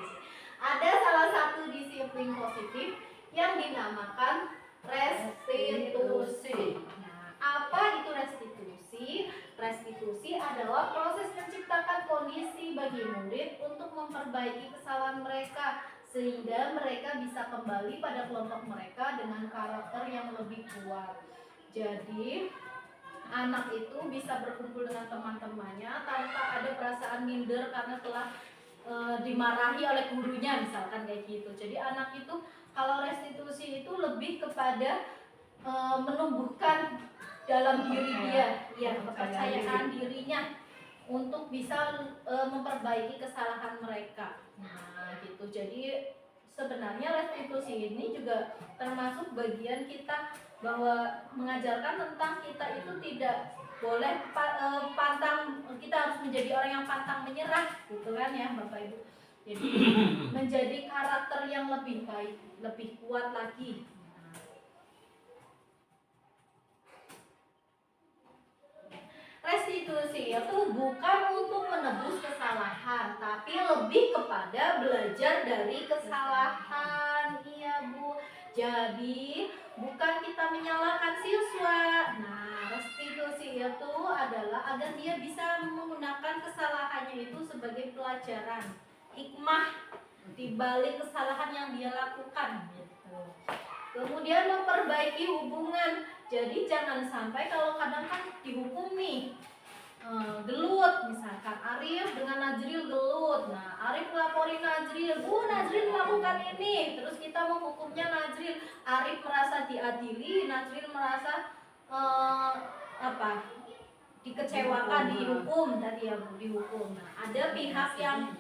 Ada salah satu disiplin positif yang dinamakan restitusi. Nah, apa itu restitusi? Restitusi adalah proses menciptakan kondisi bagi murid untuk memperbaiki kesalahan mereka sehingga mereka bisa kembali pada kelompok mereka dengan karakter yang lebih kuat. Jadi anak itu bisa berkumpul dengan teman-temannya tanpa ada perasaan minder karena telah dimarahi oleh gurunya misalkan kayak gitu. Jadi anak itu kalau restitusi itu lebih kepada menumbuhkan dalam diri dia ya kepercayaan dirinya untuk bisa memperbaiki kesalahan mereka. Nah gitu. Jadi sebenarnya restitusi ini juga termasuk bagian kita bahwa mengajarkan tentang kita itu tidak boleh pantang, kita harus menjadi orang yang pantang menyerah gitu kan ya Bapak Ibu. Jadi menjadi karakter yang lebih baik, lebih kuat lagi. Restitusi itu bukan untuk menebus kesalahan, tapi lebih kepada belajar dari kesalahan. Iya Bu. Jadi bukan kita menyalahkan siswa. Nah, restitusi itu adalah adalah agar dia bisa menggunakan kesalahannya itu sebagai pelajaran, hikmah di balik kesalahan yang dia lakukan gitu. Kemudian memperbaiki hubungan. Jadi jangan sampai kalau kadang kan dihukum nih gelut, misalkan Arif dengan Najril gelut. Nah, Arif ngelaporin Najril, Najril melakukan ini, terus kita menghukumnya Najril. Arif merasa diadili, Najril merasa dikecewakan, dihukum tadi ya Bu, dihukum. Nah, ada pihak yang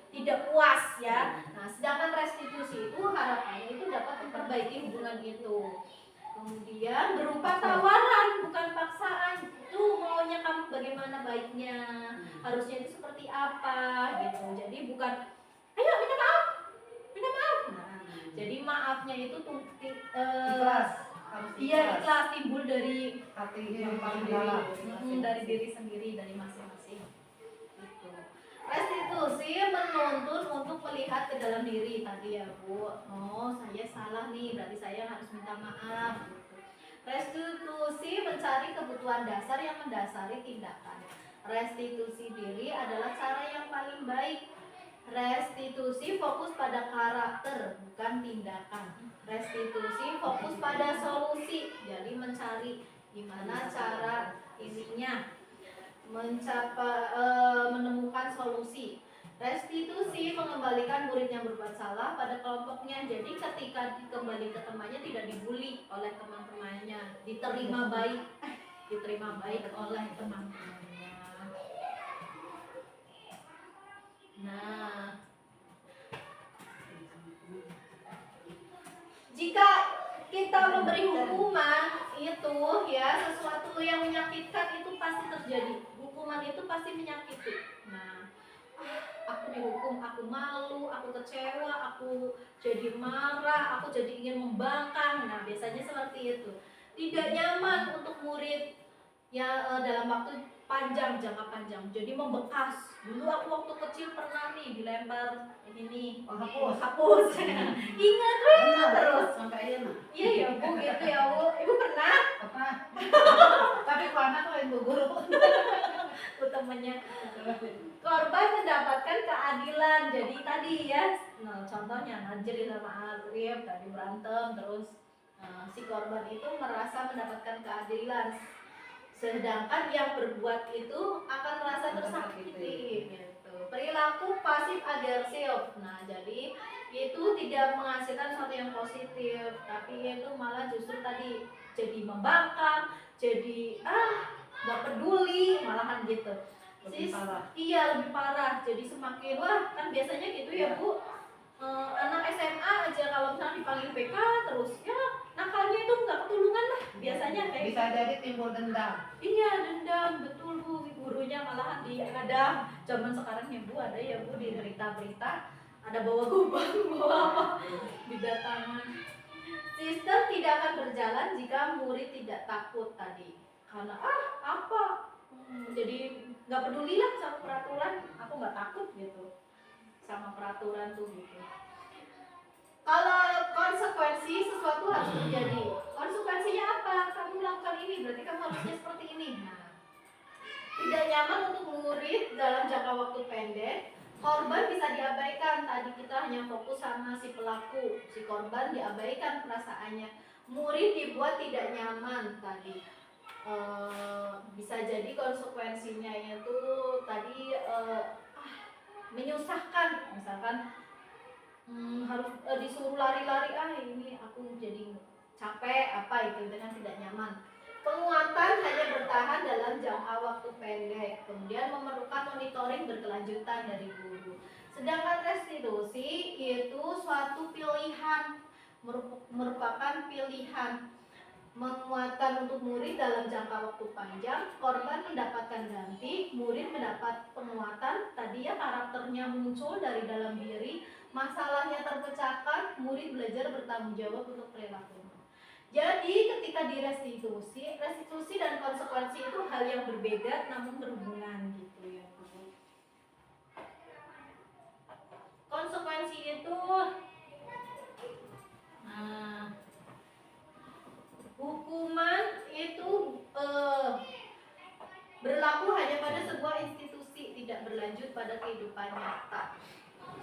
tidak puas ya. Nah, sedangkan restitusi itu harapannya itu dapat memperbaiki hubungan itu. Kemudian berupa tawaran, bukan paksaan. Tuh maunya kamu bagaimana baiknya, harusnya itu seperti apa gitu. Jadi bukan, ayo minta maaf, minta maaf. Nah, jadi maafnya itu Ikhlas. Harus iya ikhlas, timbul dari hati yang paling dalam. dari diri sendiri, dari masing-masing. Gitu. Restitusi menuntun untuk melihat ke dalam diri tadi ya Bu. Oh saya salah nih, berarti saya harus minta maaf. Gitu. Restitusi mencari kebutuhan dasar yang mendasari tindakan. Restitusi diri adalah cara yang paling baik. Restitusi fokus pada karakter, bukan tindakan. Restitusi fokus pada solusi, jadi mencari gimana cara ininya menemukan solusi. Restitusi mengembalikan murid yang berbuat salah pada kelompoknya. Jadi ketika kembali ke temannya tidak dibully oleh teman-temannya, diterima baik oleh teman-temannya. Nah, jika kita memberi hukuman itu ya sesuatu yang menyakitkan itu pasti terjadi. Hukuman itu pasti menyakiti. Nah, aku dihukum, aku malu, aku kecewa, aku jadi marah, aku jadi ingin membangkang. Nah, biasanya seperti itu. Tidak nyaman untuk murid ya dalam waktu panjang, jangka panjang. Jadi membekas. Dulu aku waktu kecil pernah nih dilempar ini hapus. Ingat terus. Sampai aja nah. Iya ya Bu, gitu ya Bu. Ibu pernah? Apa? Tapi kalau anak lain Bu guru. Bu temennya. Korban mendapatkan keadilan. Jadi tadi ya, nah, contohnya Najril sama Arif tadi berantem terus si korban itu merasa mendapatkan keadilan. Sedangkan yang berbuat itu akan merasa tersakiti gitu. Perilaku pasif agresif. Nah, jadi itu tidak menghasilkan sesuatu yang positif, tapi itu malah justru tadi jadi membangkang, jadi nggak peduli, malahan gitu. Lebih parah. Iya, lebih parah. Jadi semakin kan biasanya gitu ya Bu. Anak SMA aja kalau misalnya dipanggil BK terus ya nakalnya itu nggak ketulungan lah biasanya kayak Bisa jadi timbul dendam. iya dendam, betul Bu. Gurunya malahan diadang. Zaman sekarang ya Bu, ada ya Bu di berita-berita ada bawa gobang, bawa apa didatangan. Sistem tidak akan berjalan jika murid tidak takut tadi. Karena jadi nggak peduli lah sama peraturan, aku nggak takut gitu sama peraturan tuh gitu. Kalau konsekuensi sesuatu harus terjadi. Konsekuensinya apa? Kamu melakukan ini berarti kamu harusnya seperti ini. Nah, tidak nyaman untuk murid dalam jangka waktu pendek. Korban bisa diabaikan. Tadi kita hanya fokus sama si pelaku, si korban diabaikan perasaannya. Murid dibuat tidak nyaman tadi. Bisa jadi konsekuensinya itu tadi menyusahkan, misalkan harus disuruh lari-lari, ini aku jadi capek apa itu dengan tidak nyaman. Penguatan hanya bertahan dalam jangka waktu pendek, kemudian memerlukan monitoring berkelanjutan dari guru. Sedangkan restitusi itu suatu pilihan, merupakan pilihan. Menguatkan untuk murid dalam jangka waktu panjang, korban mendapatkan ganti, murid mendapat penguatan, tadi ya karakternya muncul dari dalam diri, masalahnya terpecahkan, murid belajar bertanggung jawab untuk perilakunya. Jadi ketika restitusi dan konsekuensi itu hal yang berbeda namun berhubungan gitu ya. Konsekuensi itu hukuman itu berlaku lanjut pada kehidupan nyata.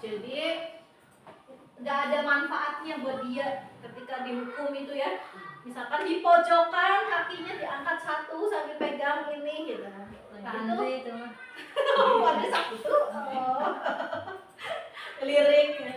Jadi nggak ada manfaatnya buat dia ketika dihukum itu ya. Misalkan di pojokan kakinya diangkat satu sambil pegang ini gitu. Andre itu mah. Ada satu. Liriknya.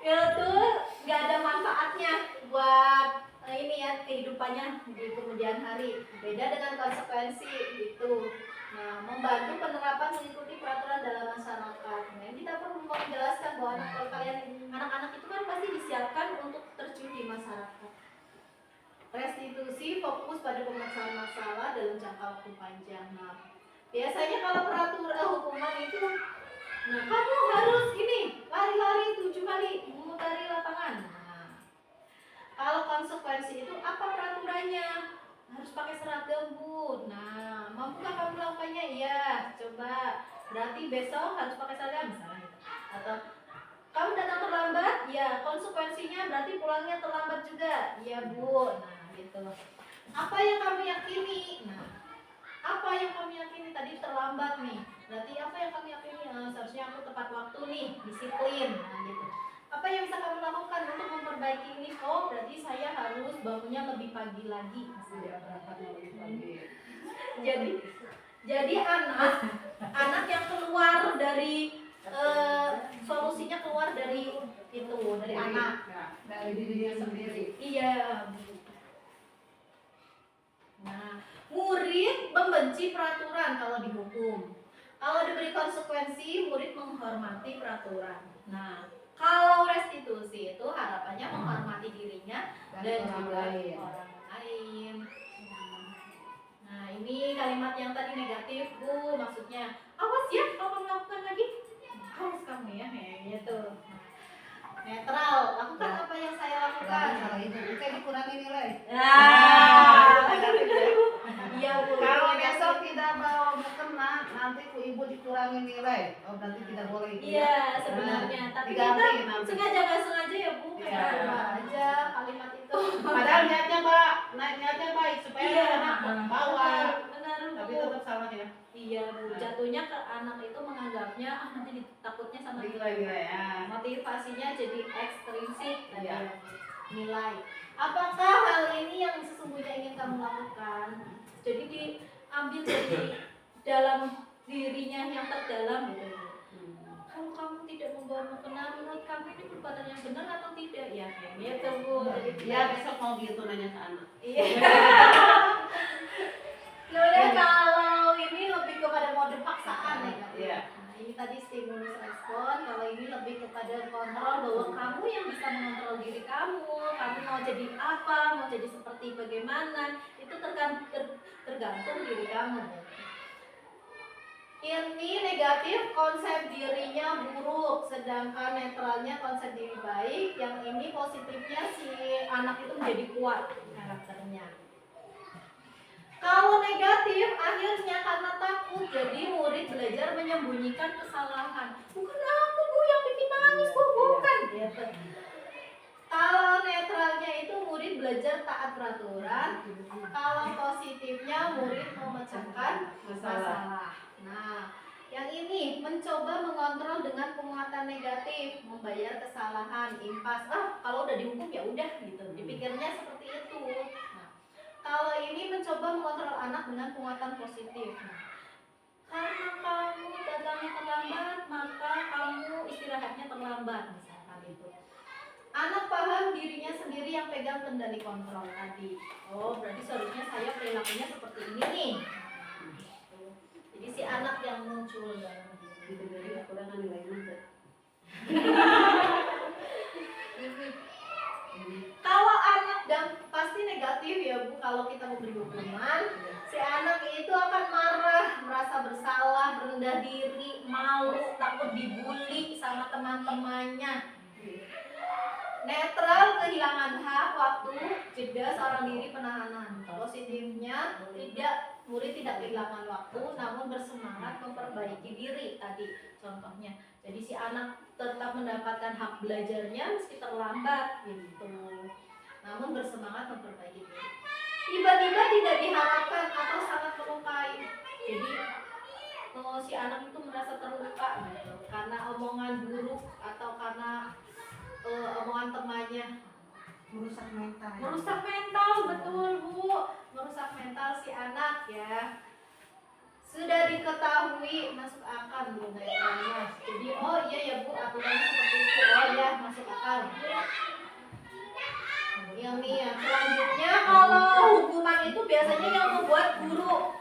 Itu nggak ada manfaatnya buat ini ya kehidupannya di kemudian hari. Beda dengan konsekuensi gitu. Nah, membantu penerapan mengikuti peraturan dalam masyarakat. Nah, kita perlu menjelaskan bahwa anak-anak itu kan pasti disiapkan untuk terjun di masyarakat. Restitusi fokus pada pemecahan masalah dalam jangka waktu panjang. Nah, biasanya kalau peraturan hukuman itu, nah kamu harus ini lari-lari 7 kali memutari lapangan. Nah, kalau konsekuensi itu apa peraturannya? Harus pakai seragam Bu. Nah, mampukah kamu melakukannya? Iya, coba. Berarti besok harus pakai seragam misalnya. Atau kamu datang terlambat? Ya, konsekuensinya berarti pulangnya terlambat juga. Iya Bu. Nah, gitu. Apa yang kamu yakini? Nah, apa yang kamu yakini tadi terlambat nih? Berarti apa yang kamu yakini? Seharusnya aku tepat waktu nih, disiplin. Nah, gitu. Apa yang bisa kamu lakukan untuk memperbaiki ini? Oh, berarti saya harus bangunnya lebih pagi lagi. Jadi anak yang keluar dari solusinya keluar dari itu, dari anak. Dari dirinya sendiri. Iya. Nah, murid membenci peraturan kalau dihukum. Kalau diberi konsekuensi, murid menghormati peraturan. Nah, kalau restitusi itu harapannya menghormati dirinya dan orang juga lain. orang lain. Nah, ini kalimat yang tadi negatif, Bu. Maksudnya, awas ya kalau kamu lakukan lagi. Awas kamu ya, gitu. Netral, lakukan apa yang saya lakukan. Kalau itu, oke dikurangi nilai. Nah, iya Bu. Kalau besok tidak mau berkenan, nanti ku ibu dikurangi nilai. Oh berarti tidak boleh itu. Iya sebenarnya, tapi diganti kita nanti. sengaja nggak sengaja ya Bu, Iya. karena aja kalimat itu. Padahal niatnya baik supaya Iya. anak bawa. Benar Tapi Bu. tetap salah ya. Iya Bu, jatuhnya ke anak itu menganggapnya nanti takutnya sama Nilai ya. motivasinya jadi ekstrinsik tadi Iya. ya, nilai. Apakah hal ini yang sesungguhnya ingin kamu lakukan? Jadi diambil dari dalam dirinya yang terdalam gitu. Kalau kamu tidak membawa mukena, menurut kamu ini perbuatan yang benar atau tidak? Ya kayak gitu Bu. Jadi Ya besok mau gitu nanya ke anak. iya. Sebenarnya kalau ini lebih kepada mode paksaan ya Kak. Iya. Nah, ini tadi stimulus respon, kalau ini lebih kepada kontrol bahwa kamu yang bisa mengontrol diri kamu mau jadi apa, mau jadi seperti bagaimana, itu tergantung diri kamu. Ini negatif, konsep dirinya buruk, sedangkan netralnya konsep diri baik. Yang ini positifnya si anak itu menjadi kuat karakternya. Kalau negatif, akhirnya karena takut, jadi murid belajar menyembunyikan kesalahan. Bukan aku Bu yang bikin nangis, Bu, bukan. Gitu. Kalau netralnya itu murid belajar taat peraturan. Kalau positifnya murid memecahkan masalah. Nah, yang ini mencoba mengontrol dengan penguatan negatif, membayar kesalahan, impas. Kalau udah dihukum ya udah gitu. Dipikirnya seperti itu. Nah, kalau ini mencoba mengontrol anak dengan penguatan positif. Nah, karena kamu datangnya terlambat, maka kamu istirahatnya terlambat, misalkan itu. Anak paham dirinya sendiri yang pegang kendali kontrol tadi. Oh, berarti seharusnya saya perilakunya seperti ini nih. Jadi si anak yang muncul dalam Gitu jadi aku udah nilai nanti. Kalau anak dan pasti negatif ya Bu, kalau kita memberi hukuman, si anak itu akan marah, merasa bersalah, rendah diri, malu, takut dibully sama teman-temannya. Netral, kehilangan hak, waktu, jeda seorang diri, penahanan. Positifnya murid tidak kehilangan waktu, namun bersemangat memperbaiki diri tadi contohnya. Jadi si anak tetap mendapatkan hak belajarnya meski terlambat gitu. Namun bersemangat memperbaiki diri. Tiba-tiba tidak diharapkan atau sangat melukai. Jadi si anak itu merasa terluka gitu karena omongan buruk atau karena omongan temannya. Merusak mental. Merusak mental, betul Bu, merusak mental si anak ya. Sudah diketahui masuk akal Bu guideline-nya. Jadi oh iya ya Bu, aturannya seperti itu. Oh ya masuk akal. Yang nih ya, selanjutnya kalau hukuman itu biasanya yang membuat guru.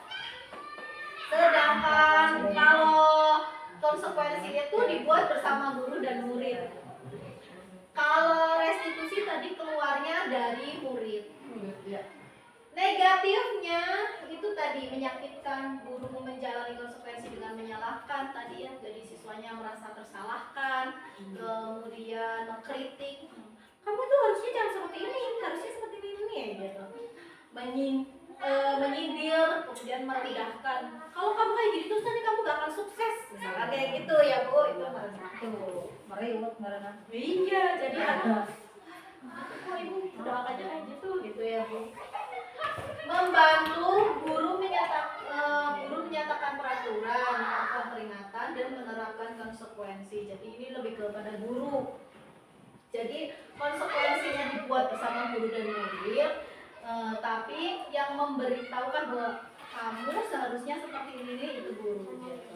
Sedangkan kalau konsekuensi itu dibuat bersama guru dan murid. Kalau restitusi tadi keluarnya dari murid. Negatifnya itu tadi menyakitkan, guru menjalani konsekuensi dengan menyalahkan tadi ya, jadi siswanya merasa tersalahkan, kemudian mengkritik, kamu tuh harusnya jangan seperti ini, harusnya seperti ini ya gitu, menyindir, kemudian merendahkan. Kalau kamu kayak gitu terus nanti kamu gak akan sukses, misalnya kayak gitu ya Bu, itu Meriwut karena iya, jadi anak kok ibu doakannya kayak gitu ya Bu. Membantu guru menyatakan peraturan, melakukan peringatan dan menerapkan konsekuensi. Jadi ini lebih kepada guru. Jadi konsekuensinya dibuat bersama guru dan murid, tapi yang memberitahukan bahwa kamu seharusnya seperti ini itu guru. Gitu.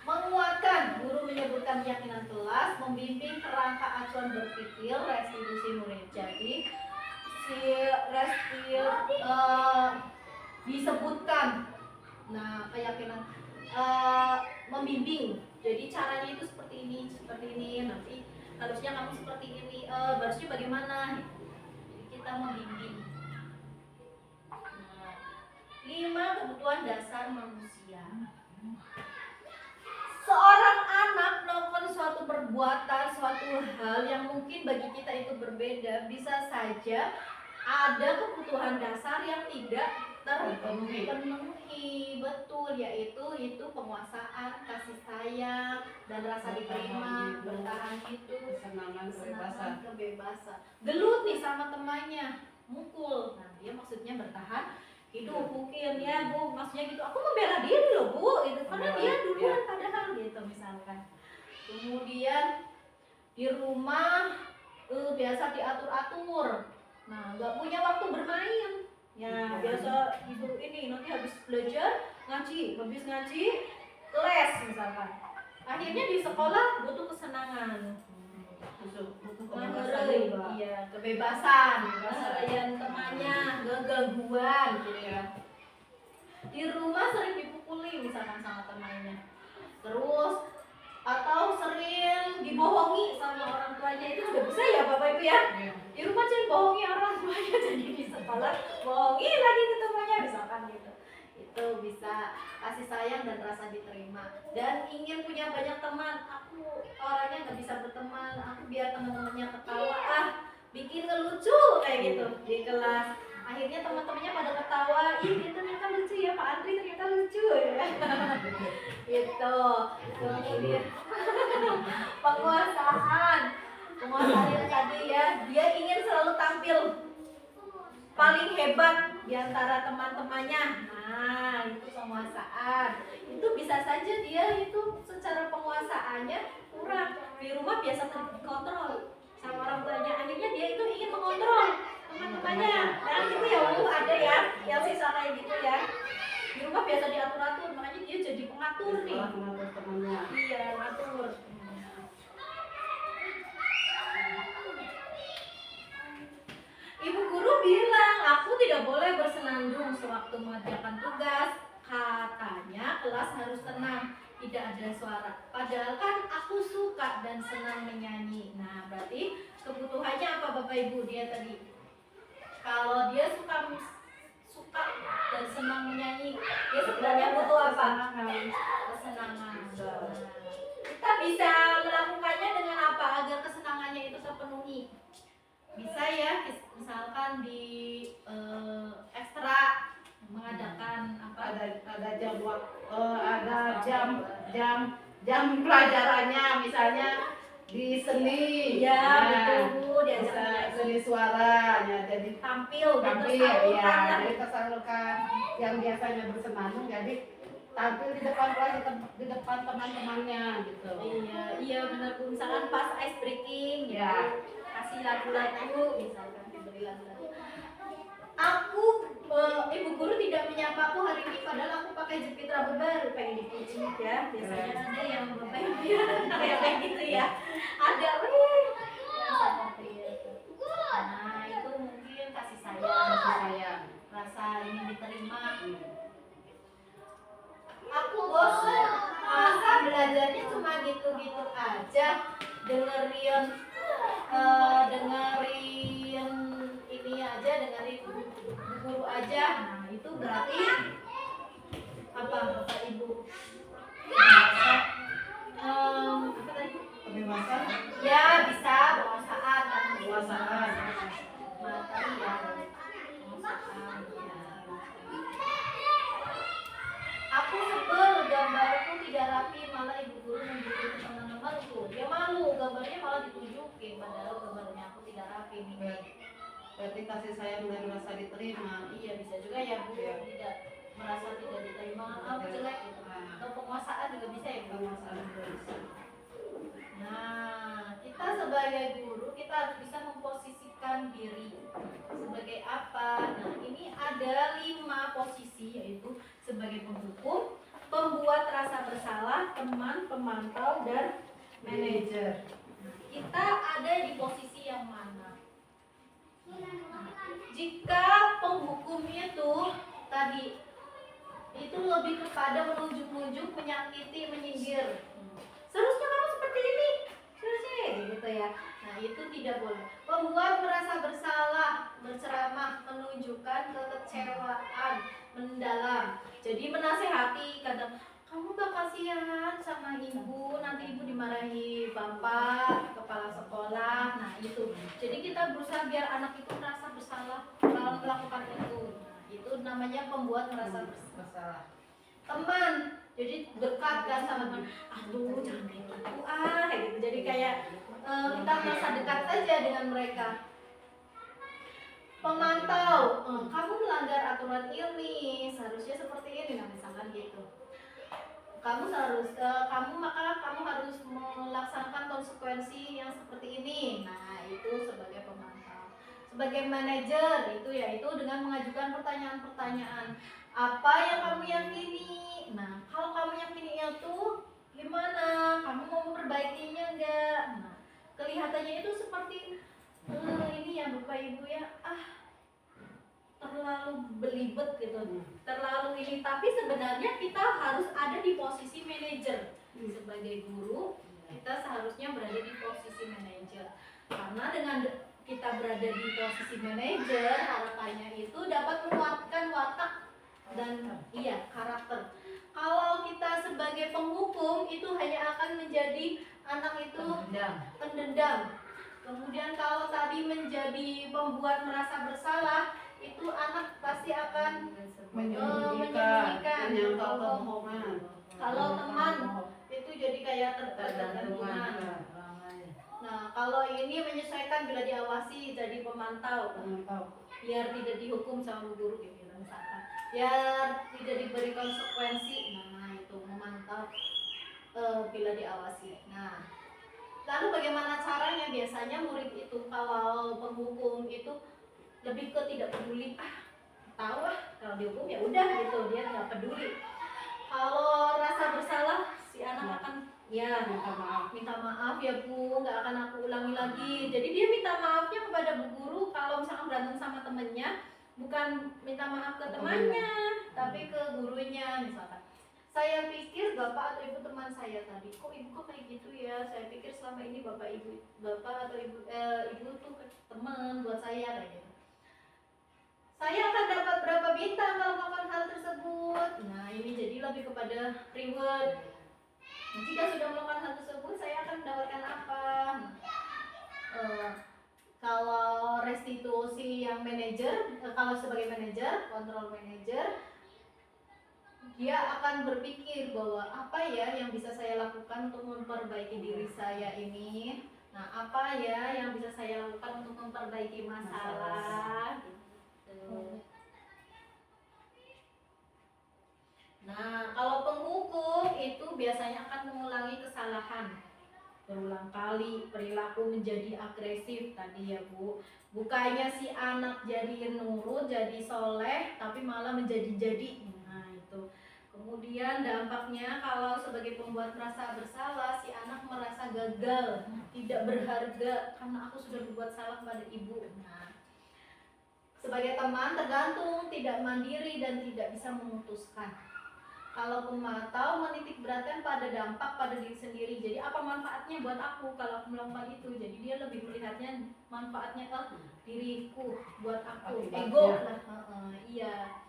Menguatkan, guru menyebutkan keyakinan kelas, membimbing kerangka acuan berpikir, restitusi murid. Jadi si restil disebutkan, nah keyakinan membimbing. Jadi caranya itu seperti ini. Nanti harusnya kamu seperti ini. Harusnya bagaimana? Jadi kita membimbing. Nah, 5 kebutuhan dasar manusia. Seorang anak melakukan suatu perbuatan, suatu hal yang mungkin bagi kita itu berbeda, bisa saja ada kebutuhan dasar yang tidak terpenuhi. Betul, yaitu penguasaan, kasih sayang, dan rasa diterima, bertahan itu, kesenangan, kebebasan. Gelut nih sama temannya, mukul. Nah, dia maksudnya bertahan hidup mungkin ya Bu, maksudnya gitu, aku membela diri loh Bu, itu karena dia duluan padahal gitu misalkan. Kemudian di rumah biasa diatur-atur, nah nggak punya waktu bermain ya, biasa ibu ini nanti habis belajar ngaji, habis ngaji les misalkan, akhirnya di sekolah butuh kesenangan, iya, kebebasan, selain temannya, gangguan gitu ya. Di rumah sering dipukuli misalkan sama temannya, terus atau sering dibohongi sama orang tuanya, itu juga bisa ya Bapak Ibu ya. Di rumah sering bohongi orang tuanya, jadi di sekolah bohongi lagi ke temannya misalkan gitu. Itu bisa kasih sayang dan rasa diterima, dan ingin punya banyak teman. Aku orangnya nggak bisa berteman, aku biar teman-temannya ketawa, bikin ngelucu kayak gitu di kelas. Akhirnya teman-temannya pada ketawa, ih dia ternyata lucu ya, Pak Andri ternyata lucu ya. Gitu. Kemudian penguasaan yang tadi ya, dia ingin selalu tampil paling hebat di antara teman-temannya. Nah, itu penguasaan. Itu bisa saja dia itu secara penguasaannya kurang. Di rumah biasa terkontrol sama orang tuanya. Akhirnya dia itu ingin mengontrol teman-temannya. Nah, itu ya Bu, ada ya yang sisa kayak gitu ya. Di rumah biasa diatur-atur, makanya dia jadi pengatur nih. Iya, ngatur. Ibu guru bilang, aku tidak boleh bersenandung sewaktu mengerjakan tugas. Katanya kelas harus tenang, tidak ada suara. Padahal kan aku suka dan senang menyanyi. Nah, berarti kebutuhannya apa Bapak Ibu dia tadi? Kalau dia suka dan senang menyanyi, dia sebenarnya butuh apa? Kesenangan. Kita bisa melakukannya dengan apa agar kesenangannya itu terpenuhi? Bisa ya, misalkan di ekstra mengadakan apa? Ada jam pelajarannya, misalnya di seni. Ya, Nah, betul Bu, bisa seni suara, ya, jadi tampil ya, tersalurkan. jadi tersalurkan yang biasanya bersenandung, jadi tampil di depan kelas, di depan teman-temannya gitu. Iya benar Bu. Misalkan pas ice breaking gitu, Ya. kasih lagu-lagu misalkan diberi lagu-lagu. Aku ibu guru tidak menyapa aku hari ini padahal aku pakai jepit rambut baru, pengen dipuji ya. Biasanya ada yang bapak ibu ya kayak gitu ya. Ada yang seperti itu. Nah itu mungkin kasih sayang, rasa ingin diterima. Aku bosan, masa belajarnya cuma gitu-gitu aja, dengerin ini aja, dengerin guru aja. Nah itu berarti apa bapak ibu? Apa tadi? Kebebasan, Ya bisa penguasaan kan? kekuasaan. Materi ya, penguasaan ya. Aku sebel gambarku tidak rapi, malah ibu guru menunjukin ke teman-temanku. Dia malu, gambarnya malah ditunjukin, padahal gambarnya aku tidak rapi nih. Berarti kasih sayang dan rasa diterima. Iya bisa juga ya Bu, tidak merasa tidak diterima, aku jelek gitu. Atau penguasaan juga bisa ya Bu. Penguasaan juga bisa. Nah, kita sebagai guru kita harus bisa memposisikan diri sebagai apa? Nah, ini ada 5 posisi, yaitu sebagai penghukum, pembuat rasa bersalah, teman, pemantau, dan manajer. Nah, kita ada di posisi yang mana? Jika penghukum itu tadi itu lebih kepada menunjuk-nunjuk, menyakiti, menyindir. Seharusnya kamu seperti ini, seharusnya gitu ya. Nah itu tidak boleh. Pembuat merasa bersalah, berceramah, menunjukkan kekecewaan mendalam. Jadi menasehati, kadang kamu gak kasihan sama ibu, nanti ibu dimarahi bapak, kepala sekolah. Nah itu. Jadi kita berusaha biar anak itu merasa bersalah kalau melakukan itu. Nah, itu namanya pembuat merasa bersalah. Teman, jadi dekat kan sama teman, aduh jangan kayak gitu kayak gitu. Jadi kayak kita merasa dekat saja dengan mereka. Pemantau, kamu melanggar aturan ini, seharusnya seperti ini, nah misalkan gitu. Kamu harus melaksanakan konsekuensi yang seperti ini. Nah itu sebagai pemantau. Sebagai manajer itu yaitu dengan mengajukan pertanyaan-pertanyaan. Apa yang kamu yakini? Nah, kalau kamu yakini itu gimana? Kamu mau memperbaikinya enggak? Nah, kelihatannya itu seperti ini ya Bapak Ibu ya, terlalu belibet gitu, terlalu ini. Tapi sebenarnya kita harus ada di posisi manajer. Sebagai guru, kita seharusnya berada di posisi manajer. Karena dengan kita berada di posisi manajer, harapannya itu dapat menguatkan watak dan karakter. Kalau kita sebagai penghukum itu hanya akan menjadi anak itu pendendam. Kemudian kalau tadi menjadi pembuat merasa bersalah, itu anak pasti akan menyembunyikan. Kalau teman itu jadi kayak tergantungan. Nah, kalau ini menyesuaikan bila diawasi jadi pemantau. Biar tidak dihukum sama guru gitu misalkan. Biar tidak diberi konsekuensi. Nah, itu memantau bila diawasi. Nah, lalu bagaimana caranya? Biasanya murid itu kalau penghukum itu lebih ke tidak peduli. Tahu kalau dihukum ya udah gitu, dia nggak peduli. Kalau rasa bersalah si anak akan minta maaf ya Bu, nggak akan aku ulangi lagi. Jadi dia minta maafnya kepada bu guru kalau misalkan berantem sama temennya, bukan minta maaf ke temannya, tapi ke gurunya misalkan. Saya pikir bapak atau ibu teman saya tadi, kok ibu kok kayak gitu ya? Saya pikir selama ini bapak atau ibu tuh teman buat saya kayak gitu. Saya akan dapat berapa bintang kalau melakukan hal tersebut. Nah ini jadi lebih kepada reward. Jika sudah melakukan hal tersebut, saya akan mendapatkan apa? Kalau restitusi yang manajer, kalau sebagai manajer, kontrol manajer, dia akan berpikir bahwa apa ya yang bisa saya lakukan untuk memperbaiki diri saya ini. Nah, apa ya yang bisa saya lakukan untuk memperbaiki masalah gitu. Nah, kalau biasanya akan mengulangi kesalahan berulang kali, perilaku menjadi agresif tadi ya Bu. Bukannya si anak jadi nurut, jadi soleh, tapi malah menjadi-jadi. Nah itu. Kemudian dampaknya kalau sebagai pembuat merasa bersalah, si anak merasa gagal, tidak berharga karena aku sudah berbuat salah pada ibu. Nah, sebagai teman tergantung, tidak mandiri dan tidak bisa memutuskan. Kalau pemantau menitik beratkan pada dampak pada diri sendiri. Jadi apa manfaatnya buat aku kalau aku melakukan itu? Jadi dia lebih melihatnya manfaatnya ke diriku, buat aku, ego lah. Iya.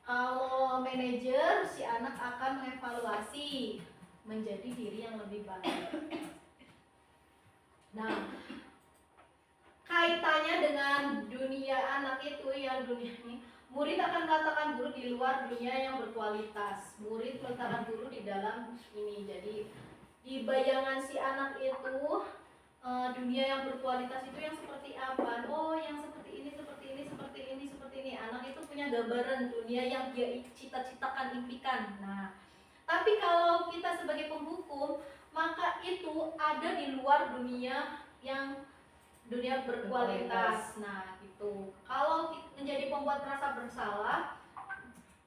Kalau manajer, si anak akan mengevaluasi menjadi diri yang lebih baik. Nah, kaitannya dengan dunia anak itu ya, dunia ini, murid akan meletakkan guru di luar dunia yang berkualitas. Murid meletakkan guru di dalam ini. Jadi di bayangan si anak itu dunia yang berkualitas itu yang seperti apa? Oh, yang seperti ini, seperti ini, seperti ini, seperti ini. Anak itu punya gambaran dunia yang dia cita-citakan, impikan. Nah, tapi kalau kita sebagai penghukum, maka itu ada di luar dunia yang dunia berkualitas. Nah, itu. Kalau menjadi pembuat merasa bersalah,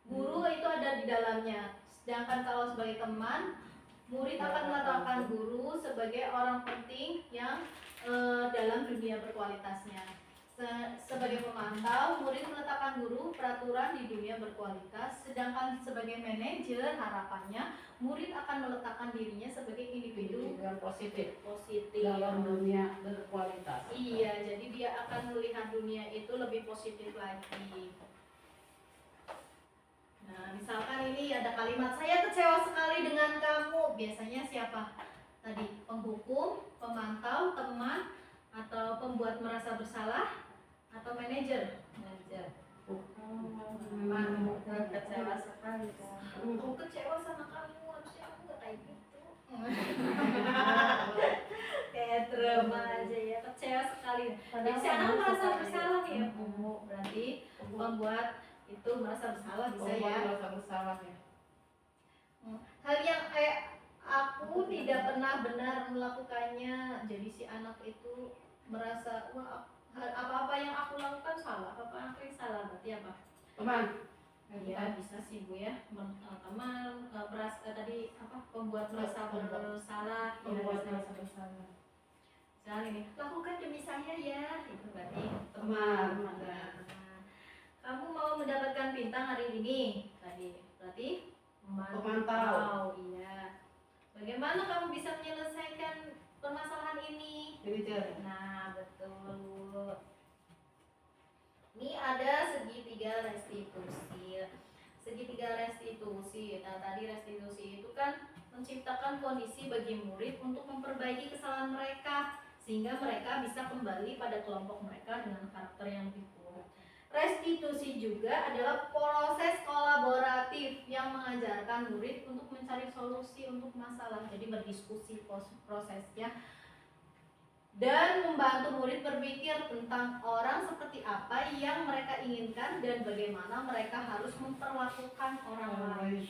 guru itu ada di dalamnya. Sedangkan kalau sebagai teman, murid akan meletakkan guru sebagai orang penting yang dalam dunia berkualitasnya. Sebagai pemantau, murid meletakkan guru peraturan di dunia berkualitas. Sedangkan sebagai manajer, harapannya murid akan meletakkan dirinya sebagai individu yang positif positif dalam dunia berkualitas. Iya, jadi dia akan melihat dunia itu lebih positif lagi. Nah, misalkan ini ada kalimat, saya kecewa sekali dengan kamu. Biasanya siapa? Tadi penghukum, pemantau, teman, atau pembuat merasa bersalah, atau manajer? Manajer. Memang Kecewa sekali kan. Aku kecewa sama kamu, harusnya aku gak kayak gitu. Kayak drama aja ya, kecewa sekali. Jadi si anak merasa bersalah ya, berarti membuat itu merasa bersalah bisa ya. merasa bersalah ya. Hal yang kayak aku tidak pernah benar melakukannya, jadi si anak itu merasa wah apa-apa yang aku lakukan salah, apa aku yang salah, berarti apa? Teman. Ya bisa sih Bu ya, teman merasa tadi apa pembuat merasa bersalah, Pembuat ya, merasa bersalah. misalnya ini lakukan demi saya ya, itu berarti Teman. Nah, kamu mau mendapatkan bintang hari ini tadi, berarti Pemantau. Iya. Bagaimana kamu bisa menyelesaikan permasalahan ini? Manajer. Nah, betul. Ini ada segitiga restitusi. Segitiga restitusi. Nah, tadi restitusi itu kan menciptakan kondisi bagi murid untuk memperbaiki kesalahan mereka sehingga mereka bisa kembali pada kelompok mereka dengan karakter yang lebih kuat. Restitusi juga adalah proses kolaboratif yang mengajarkan murid untuk mencari solusi untuk masalah. Jadi berdiskusi prosesnya dan membantu murid berpikir tentang orang seperti apa yang mereka inginkan dan bagaimana mereka harus memperlakukan orang lain.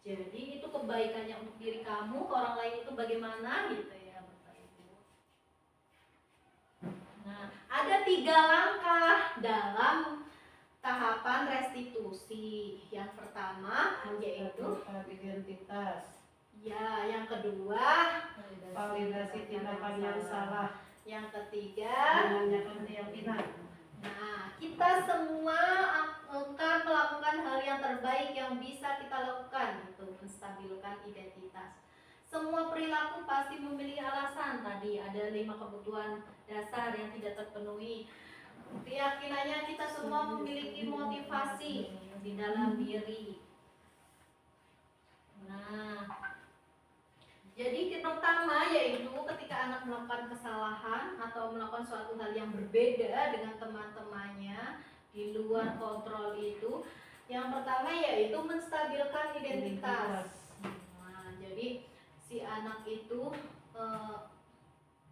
Jadi itu kebaikannya untuk diri kamu, ke orang lain itu bagaimana gitu ya Bapak Ibu. Nah, ada 3 langkah dalam tahapan restitusi. Yang pertama yaitu identitas. ya, yang kedua Validasi tindakan yang salah. yang ketiga Menanyakan keyakinan. nah, kita semua akan melakukan hal yang terbaik yang bisa kita lakukan, itu menstabilkan identitas. Semua perilaku pasti memiliki alasan. Tadi ada 5 kebutuhan dasar yang tidak terpenuhi. Keyakinannya kita semua memiliki motivasi di dalam diri. Nah, jadi pertama yaitu ketika anak melakukan kesalahan atau melakukan suatu hal yang berbeda dengan teman-temannya di luar kontrol itu, yang pertama yaitu menstabilkan identitas. Nah, jadi si anak itu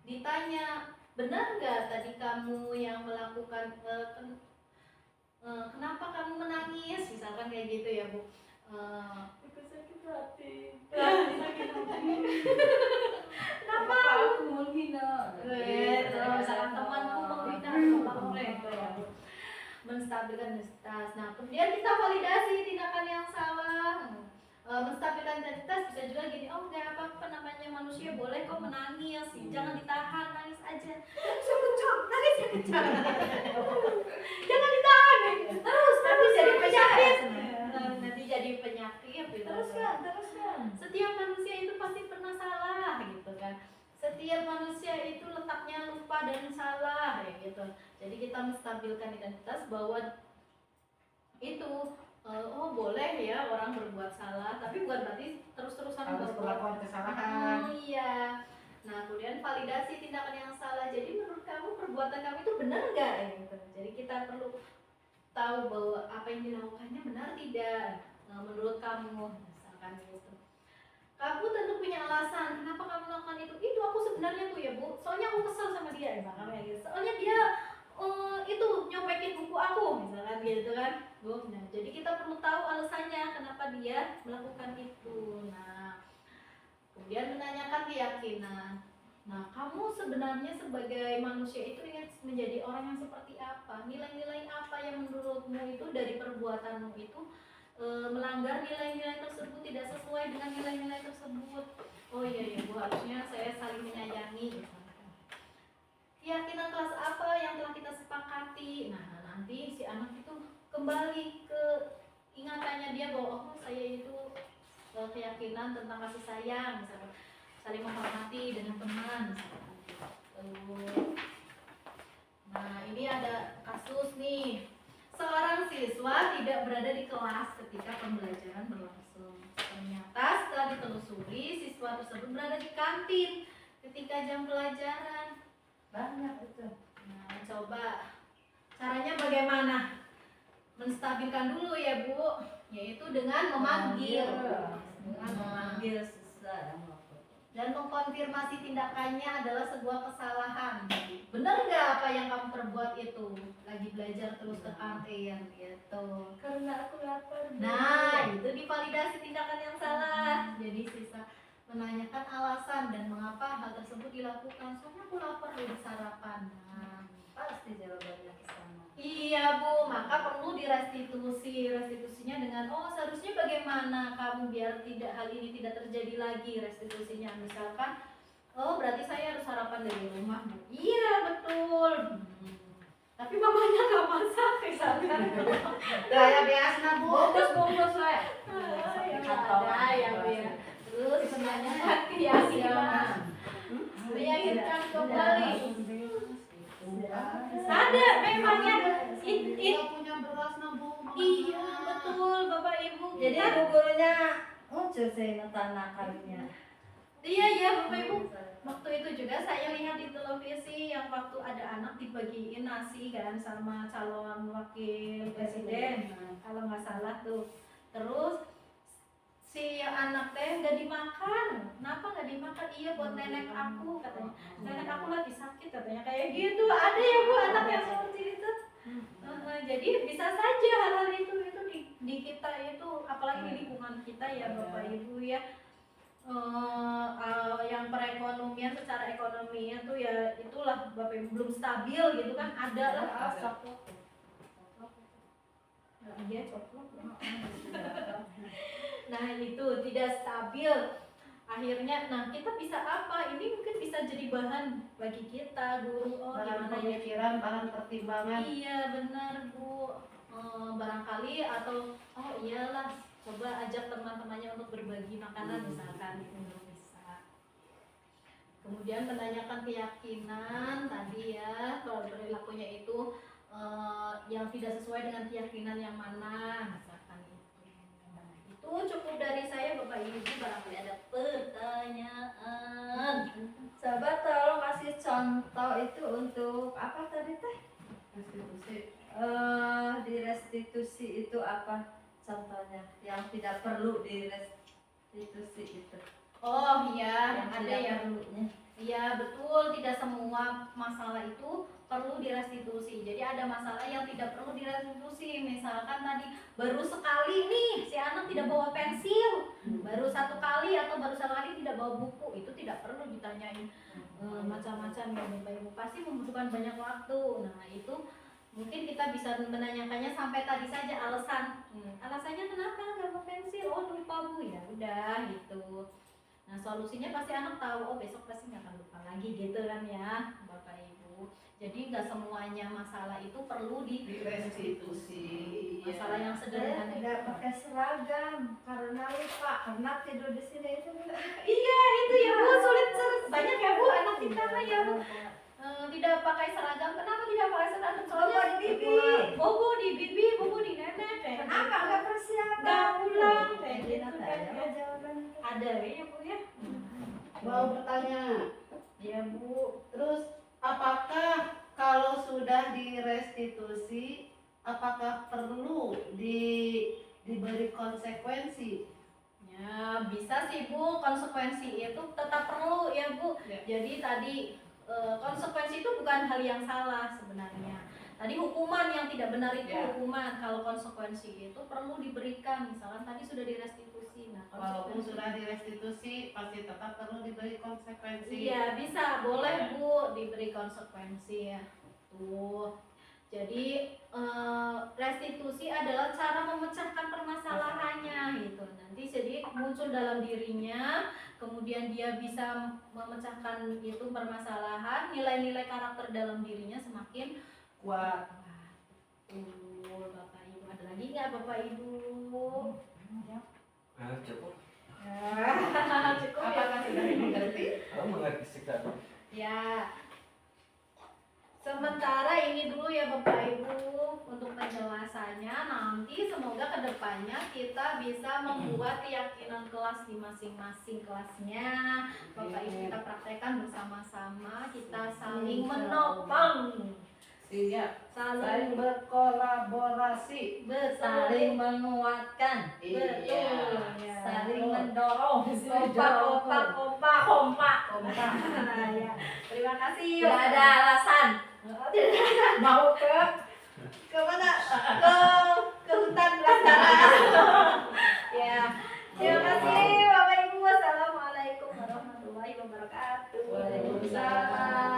ditanya, benar nggak tadi kamu yang melakukan kenapa kamu menangis, misalkan kayak gitu ya Bu. Aku sakit hati. Kenapa? Aku menghina. Kalau misalkan temanku menghina bapak mereka ya, menstabilkan identitas. Nah, kemudian kita validasi tindakan yang salah. Menstabilkan identitas bisa juga gini, oh nggak apa-apa, namanya manusia, boleh kok menangis, jangan ditahan, nangis aja. Nangis ya kencang. Jangan ditahan, terus nanti jadi penyakit. Nanti jadi penyakit. Teruskan. Setiap manusia itu pasti pernah salah gitu kan. Setiap manusia itu letaknya lupa dan salah ya gitu. Jadi kita menstabilkan identitas bahwa itu oh boleh ya orang berbuat salah, tapi bukan berarti terus-terusan Harus berbuat melakukan kesalahan. iya. Nah, kemudian validasi tindakan yang salah. Jadi menurut kamu perbuatan kamu itu benar nggak ya gitu. Jadi kita perlu tahu bahwa apa yang dilakukannya benar tidak. Nah, menurut kamu misalkan gitu. Kamu tentu punya alasan kenapa kamu melakukan itu. Itu aku sebenarnya tuh ya Bu, soalnya aku kesel sama dia misalkan kayak gitu. Soalnya dia itu nyopekin buku aku misalkan gitu kan Bu. Nah, jadi kita perlu tahu alasannya kenapa dia melakukan itu. Nah, kemudian menanyakan keyakinan. Nah, kamu sebenarnya sebagai manusia itu ingin menjadi orang yang seperti apa? Nilai-nilai apa yang menurutmu itu dari perbuatanmu itu melanggar nilai-nilai tersebut, tidak sesuai dengan nilai-nilai tersebut? Oh iya Bu, harusnya saya saling menyayangi. Keyakinan kelas apa yang telah kita sepakati? Nah, nanti si anak itu kembali ke ingatannya dia bahwa oh saya itu keyakinan tentang kasih sayang, misalnya saling menghormati dengan teman misalkan. Nah, ini ada kasus nih, seorang siswa tidak berada di kelas ketika pembelajaran berlangsung. Ternyata setelah ditelusuri, siswa tersebut berada di kantin ketika jam pelajaran. Banyak itu. Nah, coba caranya bagaimana? Menstabilkan dulu ya Bu, yaitu dengan memanggil Susah yang melakukan. dan mengkonfirmasi tindakannya adalah sebuah kesalahan. Benar nggak apa yang kamu perbuat itu? Lagi belajar terus ke kantin gitu. Karena aku lapar. Nah, itu divalidasi tindakan yang salah. Jadi sisa menanyakan alasan dan mengapa hal tersebut dilakukan. Soalnya aku lapar udah sarapan. Nah, Pasti jawabannya ke sana. iya Bu, maka perlu direstitusi. Restitusinya dengan oh seharusnya bagaimana kamu biar tidak hal ini tidak terjadi lagi. Restitusinya misalkan oh berarti saya harus sarapan dari rumah Bu. Iya betul. Tapi mamanya nggak masak misalkan. Gaya biasa Bu. Bungkus lah. Ada ya Bu ya. Terus menanyakan keyakinan. Meyakinkan kembali. Ada memangnya Kita punya beras nah Bu. iya betul Bapak Ibu. Jadi Kan? ibu gurunya muncul sih tanakannya. Iya ya Bapak Ibu. Waktu itu juga saya lihat di televisi yang waktu ada anak dibagiin nasi kan sama calon wakil presiden. Nah, kalau nggak salah tuh. Terus si anak teh nggak dimakan. Kenapa nggak dimakan? Iya buat nenek aku katanya. Nenek aku lagi sakit katanya kayak gitu. Ada ya Bu anak yang seperti itu. Jadi bisa saja hal-hal itu di kita itu, apalagi di lingkungan kita ya Bapak Ibu ya. Yang perekonomian secara ekonominya tuh ya itulah Bapak Ibu belum stabil gitu kan, ada lah asap. Dia coplok. Nah itu tidak stabil. Akhirnya, nah kita bisa apa? Ini mungkin bisa jadi bahan bagi kita guru. Oh Bahan gimana ya? pemikiran, bahan pertimbangan. Iya benar Bu. Barangkali atau oh iyalah coba ajak teman-temannya untuk berbagi makanan misalkan itu bisa. Kemudian menanyakan keyakinan tadi ya, kalau perilakunya itu yang tidak sesuai dengan keyakinan yang mana misalkan itu. Nah, itu cukup dari saya Bapak Ibu, barangkali ada pertanyaan. Sahabat tolong kasih contoh itu untuk apa tadi teh? Restitusi. Di restitusi itu apa contohnya yang tidak perlu direstitusi itu? Oh iya, Yang ada tidak ya. perlunya. Iya betul, tidak semua masalah itu perlu direstitusi. Jadi ada masalah yang tidak perlu direstitusi. Misalkan tadi baru sekali nih si anak tidak bawa atau baru sekali tidak bawa buku, itu tidak perlu ditanyain macam-macam ya Bapak Ibu, pasti membutuhkan banyak waktu. Nah itu mungkin kita bisa menanyakannya sampai tadi saja alasannya kenapa nggak mau pensil, oh lupa Bu, ya udah gitu. Nah solusinya pasti anak tahu, oh besok pasti nggak akan lupa lagi gitu kan ya Bapak Ibu. Jadi nggak semuanya masalah itu perlu Restitusi. masalah yang Saya sederhana tidak itu. pakai seragam karena lupa, karena tidur di sini itu Iya itu ya Bu, sulit banyak ya Bu anak kita mah ya Bu. Tidak pakai seragam, kenapa tidak pakai seragam? Soalnya Bobo di bibi. bobo di bibi, bobo di nenek kayak Kenapa gitu. nggak persiapan? Nggak pulang kayak Jadi gitu nanti kan ada ya. jawaban. Ada ya Bu ya. Mau bertanya, Ya Bu. terus apakah kalau sudah direstitusi, apakah perlu diberi konsekuensi? Ya bisa sih Bu, konsekuensi itu tetap perlu ya Bu. Ya. Jadi tadi konsekuensi itu bukan hal yang salah sebenarnya. Tadi hukuman yang tidak benar itu Ya. hukuman. Kalau konsekuensi itu perlu diberikan. Misalkan tadi sudah direstitusi. Nah, Walaupun konsekuensi sudah direstitusi, pasti tetap perlu diberi konsekuensi. iya bisa, boleh Bu diberi konsekuensi ya. Tuh. Jadi restitusi adalah cara memecahkan permasalahannya gitu. Nanti jadi muncul dalam dirinya, kemudian dia bisa memecahkan itu permasalahan, nilai-nilai karakter dalam dirinya semakin Kuat. Betul, Bapak Ibu. Ada lagi nggak Bapak Ibu? Cukup. Cukup ya. Apakah sudah dimengerti? Kamu mengerti sekali. Ya. Sementara ini dulu ya Bapak Ibu untuk penjelasannya. Nanti semoga kedepannya kita bisa membuat keyakinan kelas di masing-masing kelasnya. Bapak Ibu kita praktekkan bersama-sama, kita saling menopang, Siap. saling Saling berkolaborasi. saling menguatkan, betul, ya. saling mendorong, kompak. Kompak. Ya. Terima kasih. Tidak ada alasan mau ke Kemana? Ke hutan belantara. Ya. Terima kasih Bapak Ibu. Wassalamualaikum warahmatullahi wabarakatuh. Waalaikumsalam.